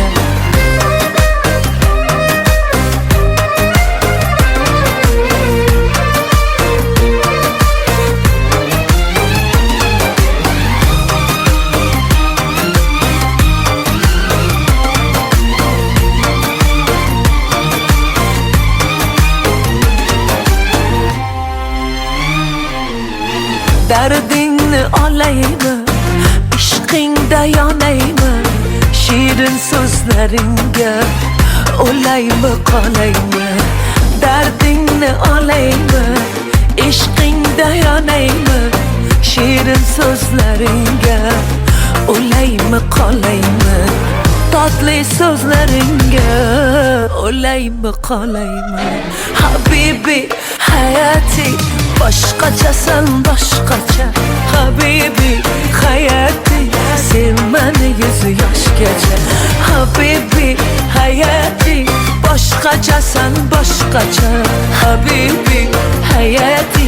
Dardingni olaymi, ishqingda yonaymi, shirin so'zlaringga o'laymi, qolaymi. Dardingni olaymi, ishqingda yonaymi, shirin so'zlaringga o'laymi, qolaymi. Tatli so'zlaringga o'laymi, qolaymi. Habibi, hayati boshqachasan, boshqacha Habibi, hayati sevmani 100 yoshgacha Habibi, hayati boshqachasan, boshqacha Habibi, hayati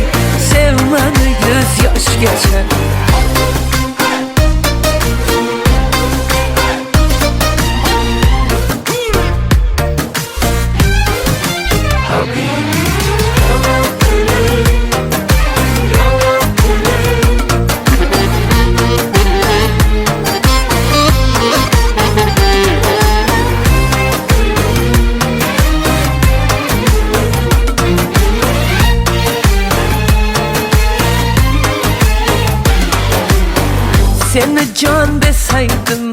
Seni jon desaydim,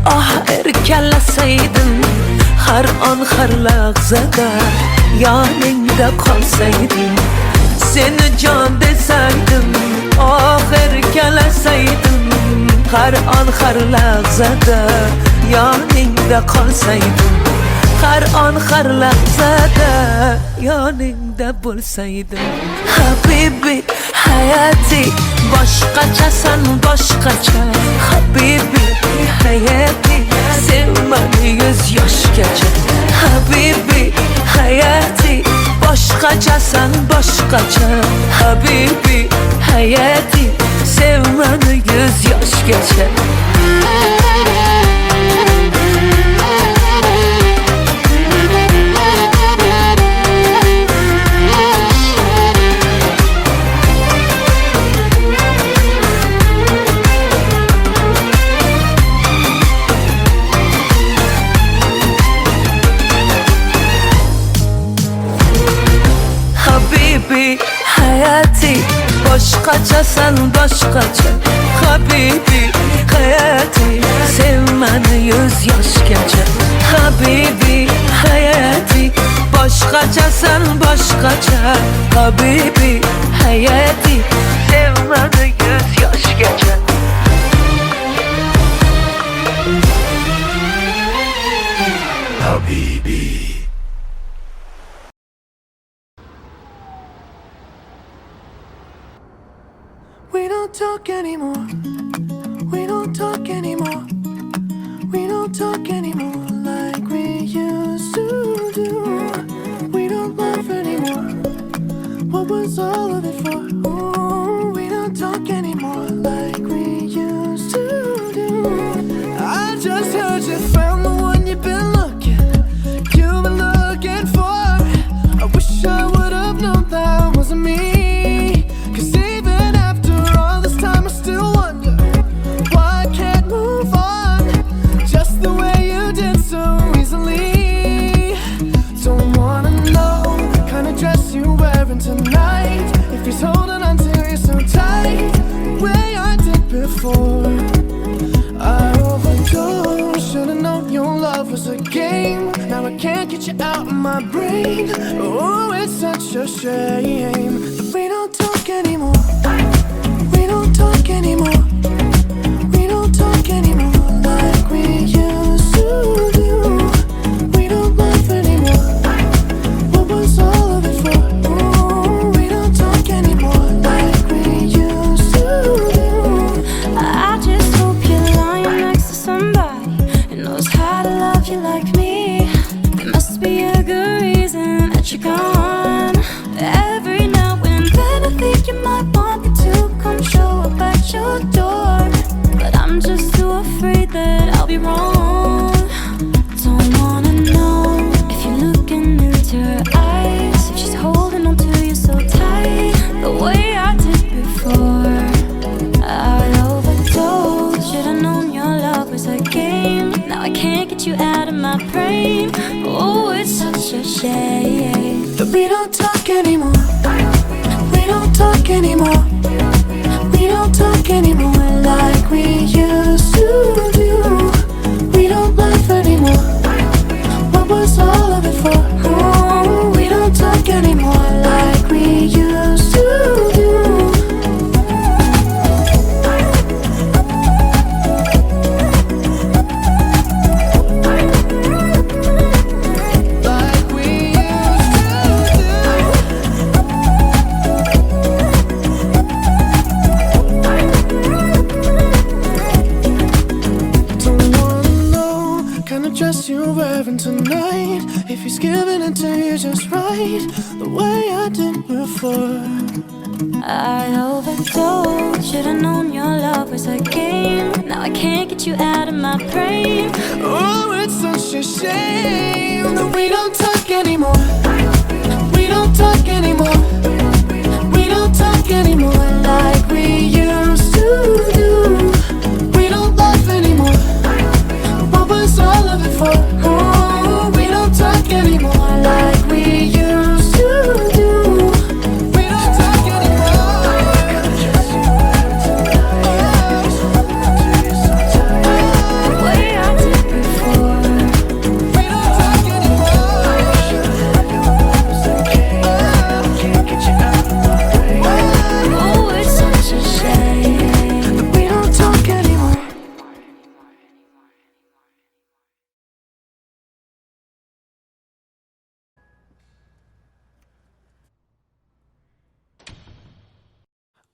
ah erkalasaydim, har an har lahzada yoningda qolsaydim. Seni jon desaydim, ah erkalasaydim, har an har lahzada yoningda qolsaydim. Har an har lahzada yoningda bo'lsaydim. Habibi, hayati, boshqachasan boshqacha. Habibi, hayati, sevmani 100 yoshgacha. Habibi, hayati, boshqachasan boshqacha. Habibi, hayati, sevmani 100 yoshgacha. Habibi, hayati, boshqachasan boshqacha. Habibi, hayati, sevmani 100 yoshgacha. Habibi, hayati, boshqachasan boshqacha. Habibi, hayati, sevmani 100 yoshgacha. Habibi. We don't talk anymore. We don't talk anymore. We don't talk anymore like we used to do. We don't laugh anymore. What was all of it for? Ooh, we don't talk anymore like we used to do. I just heard you found the one you've been looking for. I wish I would have known that wasn't me. Tonight, if he's holding on to you so tight, the way I did before, I overdosed. Should've known your love was a game. Now I can't get you out of my brain. Oh, it's such a shame that we don't talk anymore. We don't talk anymore. We don't talk anymore like we used to do. We don't laugh anymore. What was all of it for? That we don't talk anymore. We don't talk anymore. We don't talk anymore like we used to do. We don't laugh anymore. What was all of it for? Oh, we don't talk anymore like we used to do. Dress you're wearing tonight, if he's giving it to you just right, the way I did before. I overdosed. Should've known your love was a game. Now I can't get you out of my brain. Oh, it's such a shame that we don't talk anymore. We don't talk anymore. We don't talk anymore like we used to do. We don't laugh anymore. What was all of it for? Oh, we don't talk anymore like we used to do. We don't talk anymore.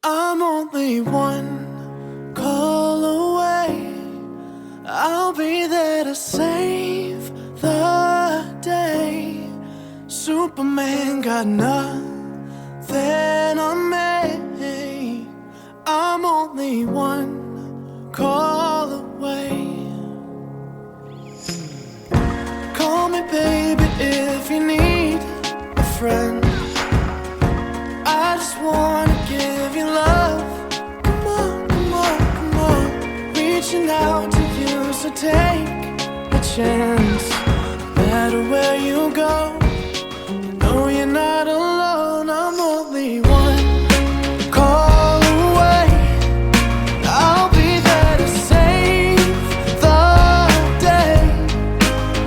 I'm only one call away. I'll be there to save the day. Superman got nothing on me. I'm only one call away. Call me baby if you need a friend. I just wanna give you love. Come on, come on, come on. Reaching out to you, so take a chance. No matter where you go, no, you're not alone. I'm only one call away. I'll be there to save the day.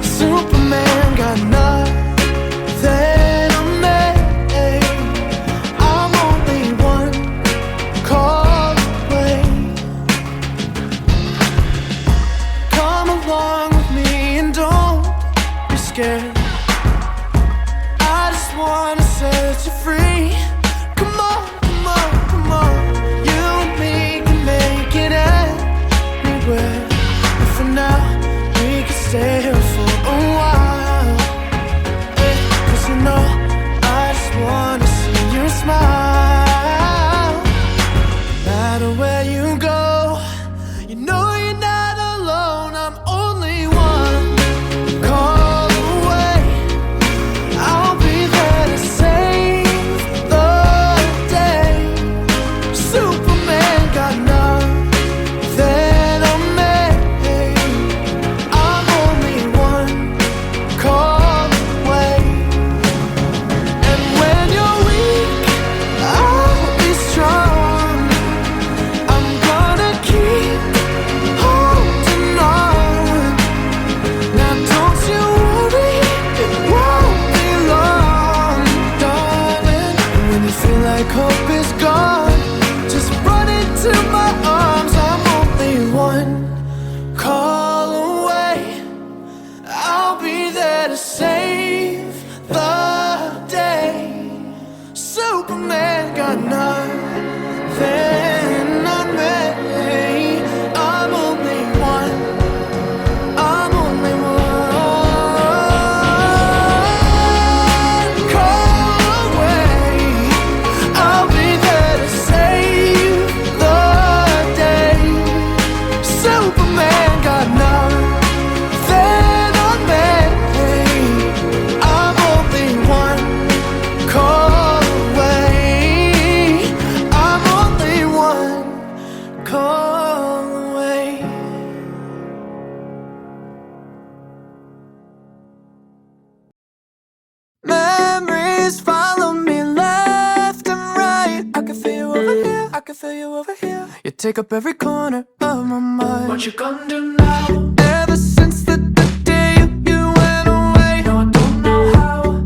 Superman got nothing on me. I'm only one call away. Come along with me and don't be scared. I just wanna set you free. Come on, come on, come on. You and me can make it anywhere. And for now, we can stay here for a while. Yeah, 'cause you know, I just wanna see you smile. No matter where you go, you know you're not alone. I'm only one call away. I'll be there to save the day. Superman got nothing on me. I'm only one call away. And when you're weak, I'll be strong. I'm gonna keep holding on. Now don't you worry, it won't be long, darling. And when you feel like hope is gone, just run into my arms. I'm only one call away. I'll be there to save the day. Superman got nothing on me. I'm only one. I'm only one call away. I'll be there to save the day. Superman got nothing on me. I'm only one call away. I'm only one call away. Memories follow me left and right. I can feel you over here, I can feel you over here. You take up every corner of my mind. What you gonna do now? Ever since the day you went away, no, I don't know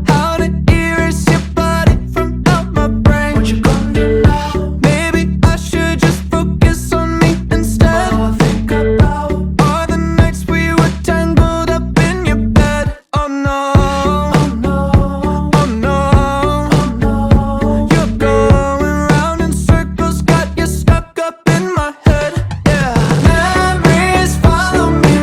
how to erase your body from out my brain. What you gonna do now? Maybe I should just focus on me instead. All I think about are the nights we were tangled up in your bed. Oh no, oh no, oh no, oh no. You're going round in circles, got you stuck up in my head. Yeah, memories follow me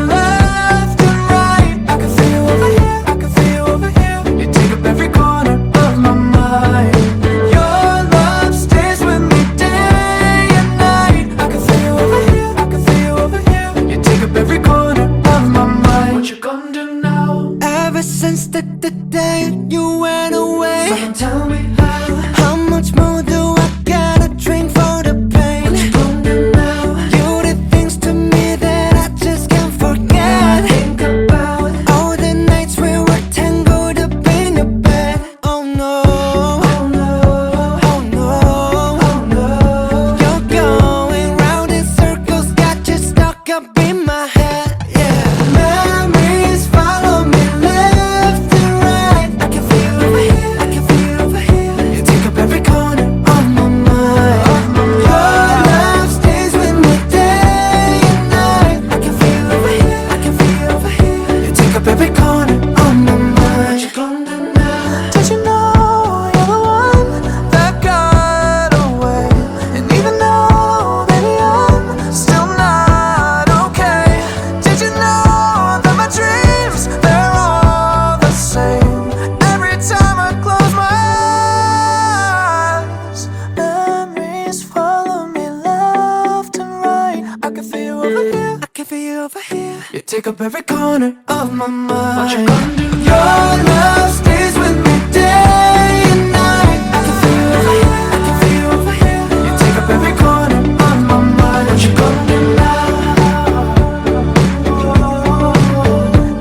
take up every corner of my mind. What you gonna do? Your love stays with me day and night. I can feel you over here, I can feel you over here. You take up every corner of my mind. What you gonna do now?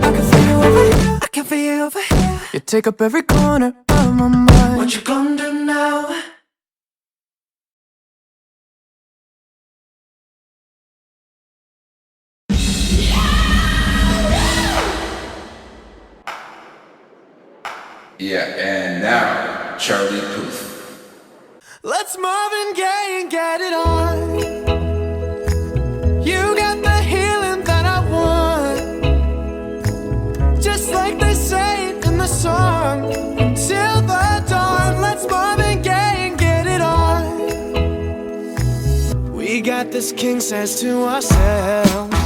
I can feel you over here, I can feel you over here. You take up every corner of my mind. What you gonna do now? Yeah, and now, Charlie Puth. Let's Marvin Gaye and get it on. You got the healing that I want, just like they say in the song. Till the dawn, let's Marvin Gaye and get it on. We got this king size to ourselves,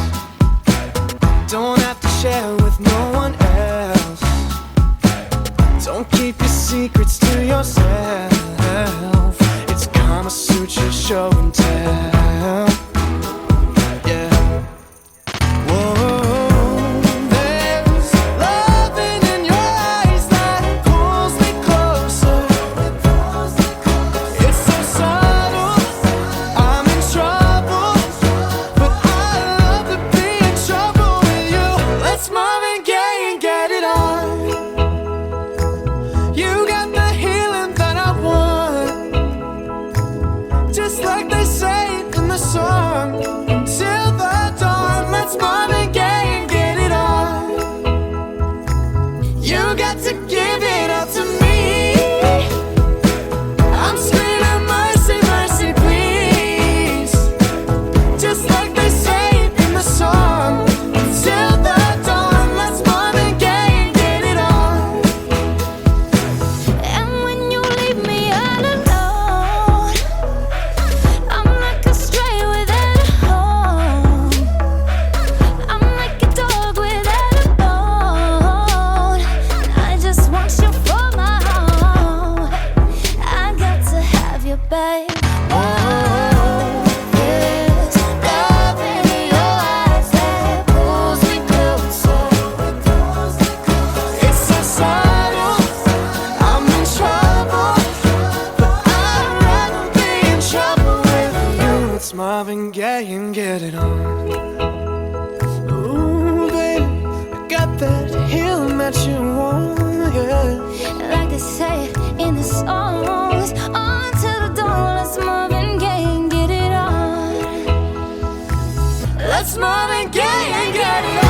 don't have to share with no one else. Don't keep your secrets to yourself. It's Kama Sutra show and tell. Yeah. Whoa. There's loving in your eyes that pulls me closer. It's so subtle, I'm in trouble, but I love to be in trouble with you. Let's Marvin Gaye and get it on. You got the healing that I want, just like they say in the song. Till the dawn, let's Marvin Gaye and get it on. You got to give it up to me. I'm screaming mercy, mercy, please, just like they say in the song. Till the dawn, let's Marvin Gaye and get it on. And when you leave me all alone, I'm like a stray without a home. I'm like a dog without a bone. I just want you for my home. I got to have you, babe. There's love in your eyes that pulls me closer. It's so subtle, I'm in trouble, but I'd rather be in trouble with you. It's Marvin Gaye and get it on. Ooh, baby, I got that healing that you want, yeah. Like they say in the songs, on to the dawn, let's Marvin Gaye and get it on. Let's Marvin Gaye and get it on.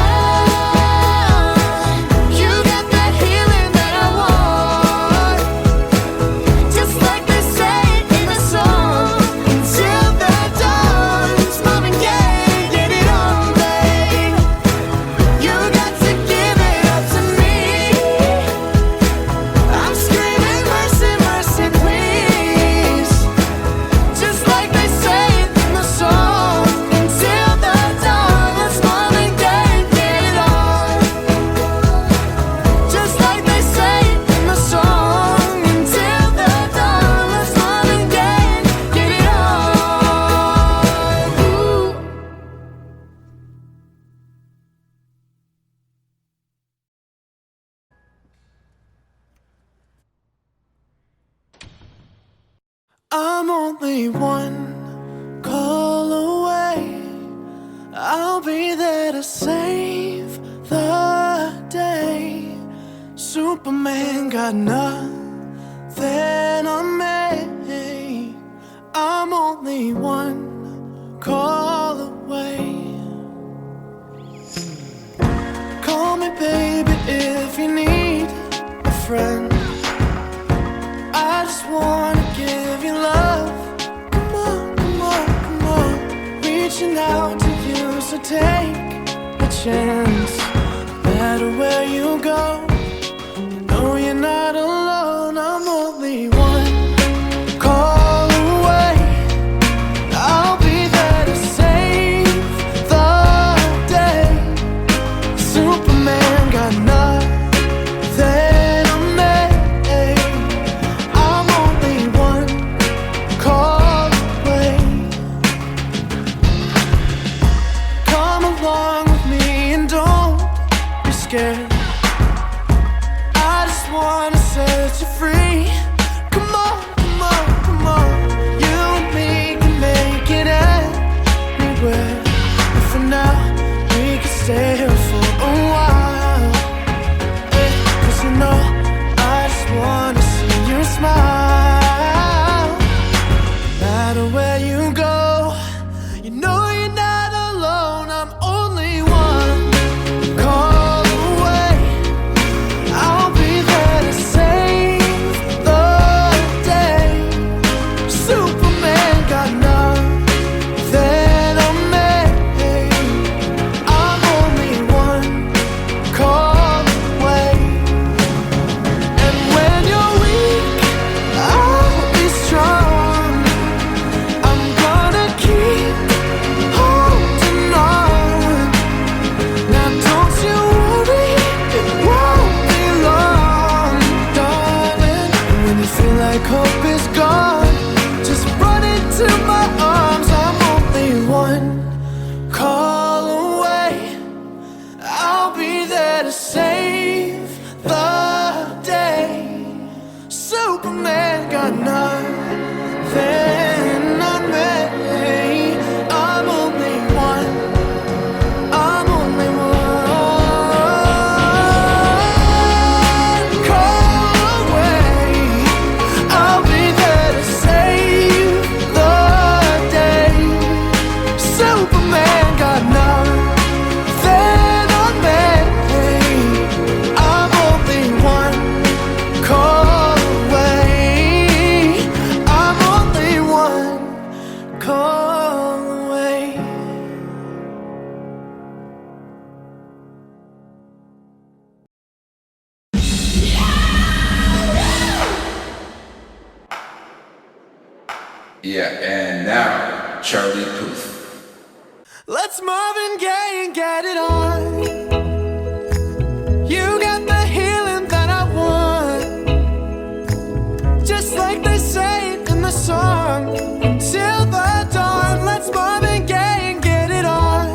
You got that healing that I want, just like they say in the song. Till the dawn, it's Marvin Gaye and get it on, babe. You got to give it up to me. I'm screaming mercy, mercy, please, just like they say in the song. Until the dawn, let's Marvin Gaye and get it on, just like they say in the song. Until the dawn, let's Marvin Gaye and get it on. Ooh. I'm only one call away. I'll be there to save the day. Superman got nothing on me. I'm only one call away. Call me baby if you need a friend. I just wanna give you love. Come on, come on, come on. Reaching out to you, so take a chance. No matter where you go, know you're not alone. I'm only one call away. I'll be there to save the day. Superman got nothing on me. I'm only one call away. Come along with me and don't Anywhere you go, you know you're not alone. I'm only one call away. I'll be there to save the day. Superman got nothing on me. I'm only one call away. And when you're weak, I'll be strong. I'm gonna keep holding on. Now don't you worry, it won't be long, darling. And when you feel like hope is gone, just run into my arms. I'm only one call away. I'll be there to save the day. Superman got nothing on me. I'm only one. I'm only one call away. I'll be there to save the day. Superman got nothing on me. I'm only one call away. I'm only one call away. Yeah, and now, Charlie Puth. Let's Marvin Gaye and get it on. You got the healing that I want, just like they say it in the song. Till the dawn, let's Marvin Gaye and get it on.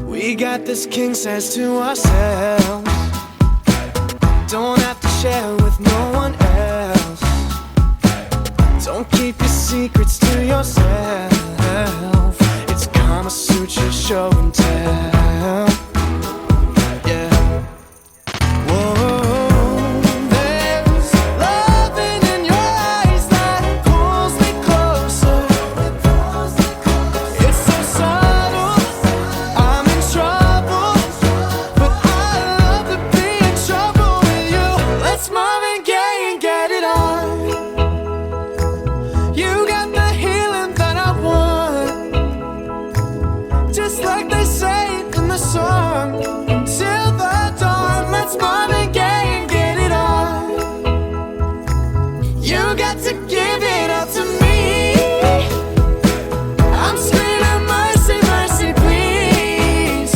We got this king size to ourselves. Don't have to share with no one else. Don't keep your secrets to yourself. It's Kama Sutra show and tell. Yeah. Whoa. There's loving in your eyes that pulls me closer. It's so subtle, I'm in trouble, but I love to be in trouble with you. Let's Marvin Gaye and get it on. You got the healing that I want, just like they say it in the song. Till the dawn, let's Marvin Gaye and get it on. You got to give it up to me. I'm screaming mercy, mercy, please,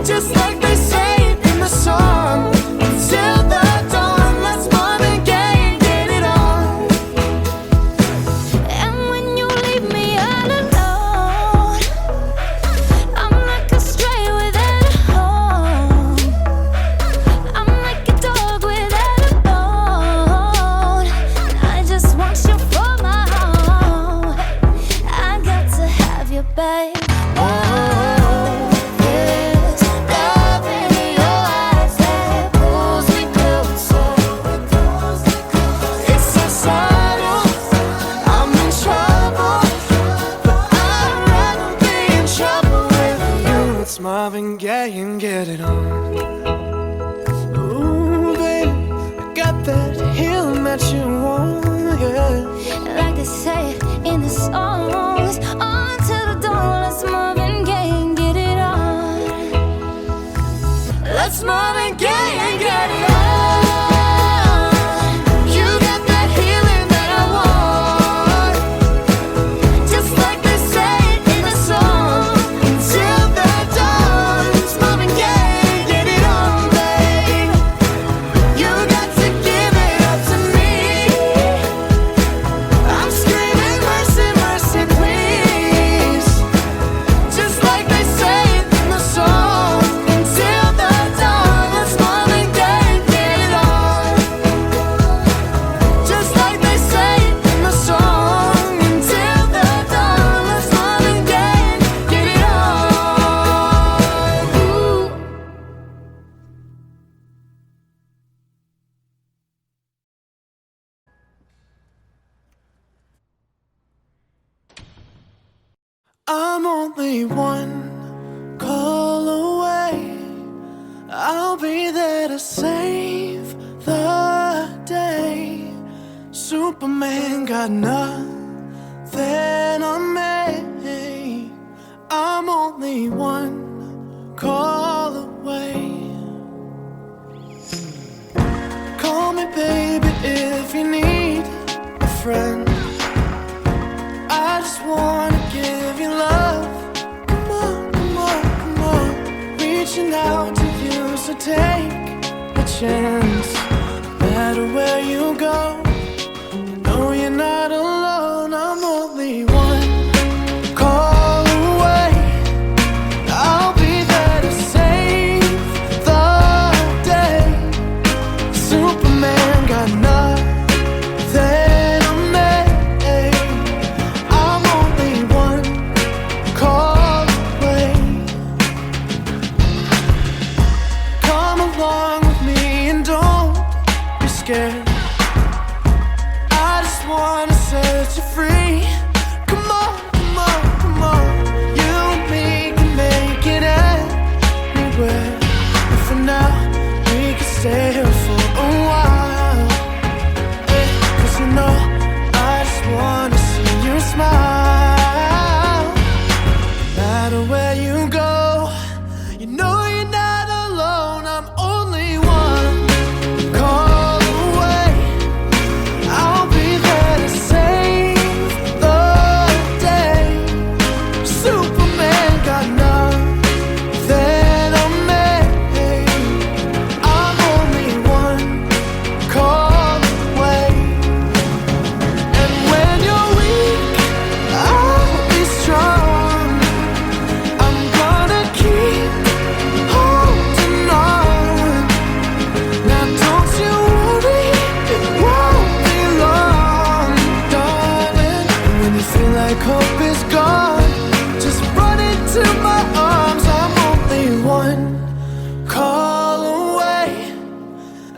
just like they say it in the song. Till the dawn, let's Marvin Gaye and get it on. And when you leave me all alone, I'm like a stray without a home. I'm like a dog without a bone. I just want you for my home. I got to have you, babe. Oh, there's loving in your eyes that pulls me closer. It's so subtle, I'm in trouble, but I'd rather be in trouble with you. It's Marvin Gaye and get it on. Ooh, baby, I got that healing that you want, yeah. Like they say in the songs, on to the dawn, let's Marvin Gaye and get it on. Let's Marvin Gaye and get it on. You got that healing that I want, just like they say it in the song. Till the dawn, it's Marvin Gaye and get it on, babe. You got to give it up to me. I'm screaming mercy, mercy, please, just like they say it in the song. Until the dawn, let's only one call away. I'll be there to save the day. Superman got nothing on me. I'm only one call away. Call me baby if you need a friend. I just wanna give you love. Come on, come on, come on. Reaching out to you, so take a chance. No matter where you go, no, you're not alone. I'm only one call away. I'll be there to save the day. Superman got nothing on me. I'm only one call away. Come along with me and don't be scared. I just wanna set you free. Come on, come on, come on. You and me can make it anywhere. And for now, we can stay here for a while. Yeah, 'cause you know, I just wanna see you smile. No matter where you go, you know you're not alone. I'm only one call away. I'll be there to save the day. Superman got nothing on me. I'm only one call away. And when you're weak, I'll be strong. I'm gonna keep holding on. Now don't you worry, it won't be long, darling. And when you feel like hope is gone, just run into my arms. I'm only one call away.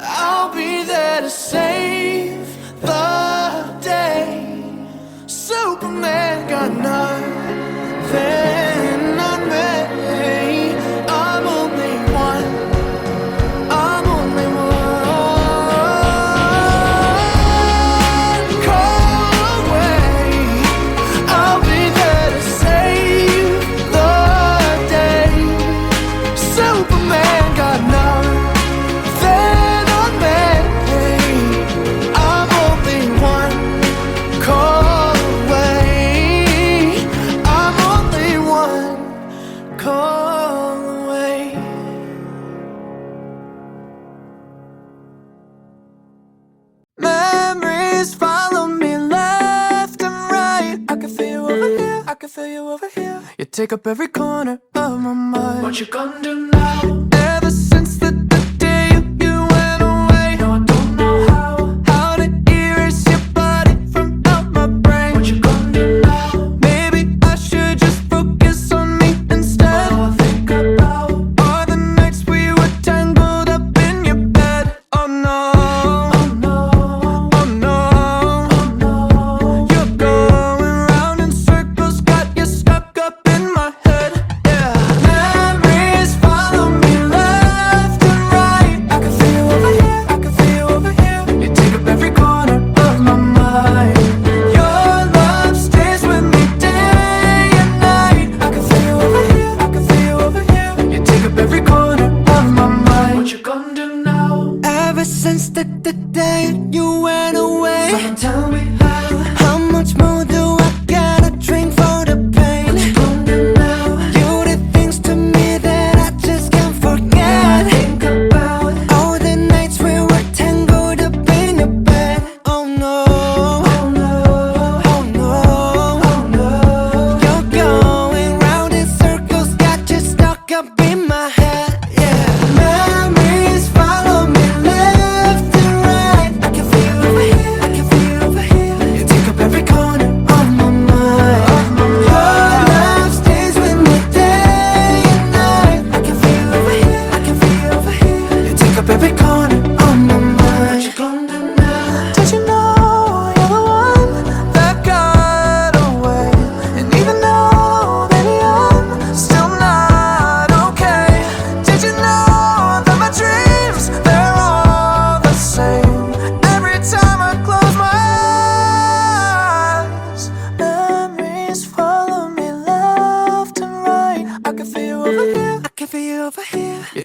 I'll be there to save the day. Superman got nothing on me. I'm only one. I'm only one call away. I'll be there to save the day. Superman got nothing on me. I'm only one call away. I'm only one call away. Memories follow me left and right. I can feel you over here, I can feel you over here. You take up every corner of my mind. What you gonna do now? Ever since the day you went away, no, I don't know how to erase your body from out my brain. What you gonna do now? Maybe I should just focus on me instead. All I think about are the nights we were tangled up in your bed. Oh no, oh no, oh no, oh no. You're going round in circles, got you stuck up in my head. Yeah, memories follow me left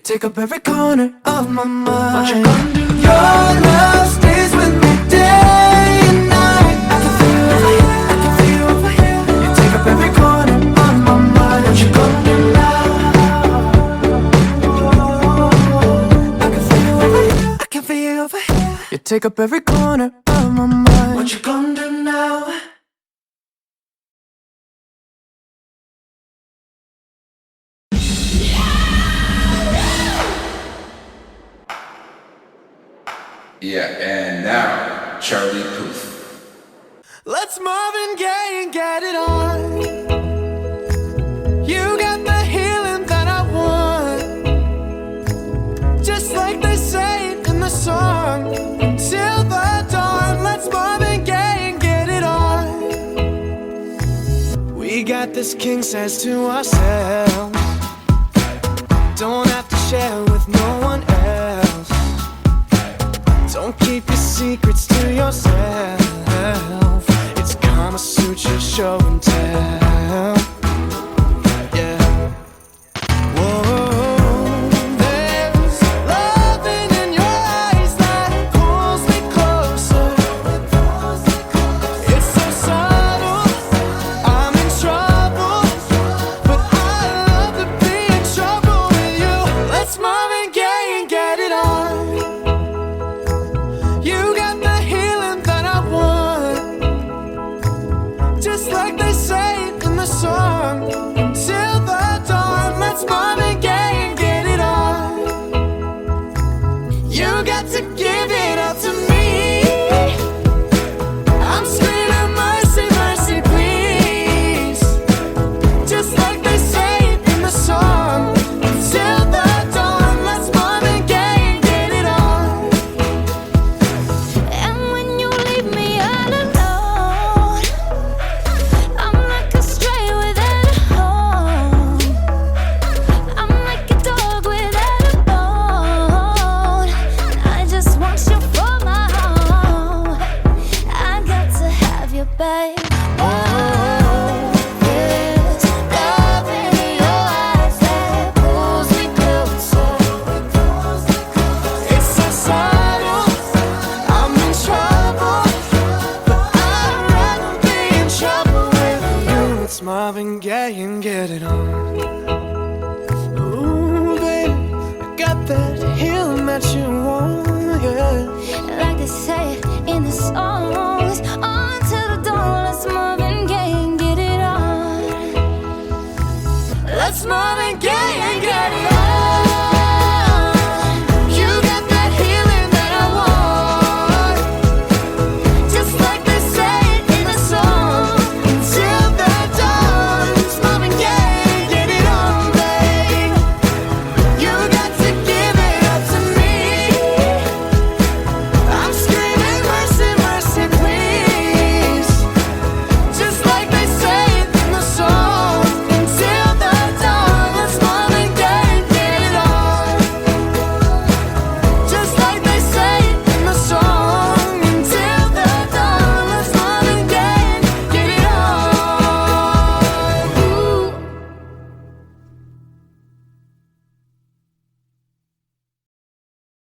take up every corner of my mind. What you gonna do? Your love stays with me day and night. I can feel you over here, I can feel you over here. You take up every corner of my mind. What you gonna do now? I can feel you over here, I can feel you over here. You take up every corner of my mind. What you gonna do now? Yeah, and now, Charlie Puth. Let's Marvin Gaye and get it on. You got the healing that I want, just like they say in the song. Till the dawn, let's Marvin Gaye and get it on. We got this king size to ourselves, don't have to share with no one else. Don't keep your secrets to yourself. It's Kama Sutra show and tell. Yeah. Whoa, there's loving in your eyes that pulls me closer. It's so subtle, I'm in trouble, but I love to be in trouble with you. Let's Marvin Gaye and get it on. You got the healing that I want, just like they say in the song. Till the dawn, let's Marvin Gaye and get it on. You got to give it up to me. I'm screaming mercy, mercy, please, just like they say in the song. Till the dawn, let's Marvin Gaye and get it on. And when you leave me all alone, I'm like a stray without a home. I'm like a dog without a bone. And I just want you for my own. I got to have you, babe. Oh, there's love in your eyes that pulls me closer. It's so subtle, I'm in trouble, but I'd rather be in trouble with you. It's Marvin Gaye and get it on. Ooh, baby, I got that healing that you want, yeah. Like they say in the songs, on till the dawn, let's Marvin Gaye and get it on. Let's Marvin Gaye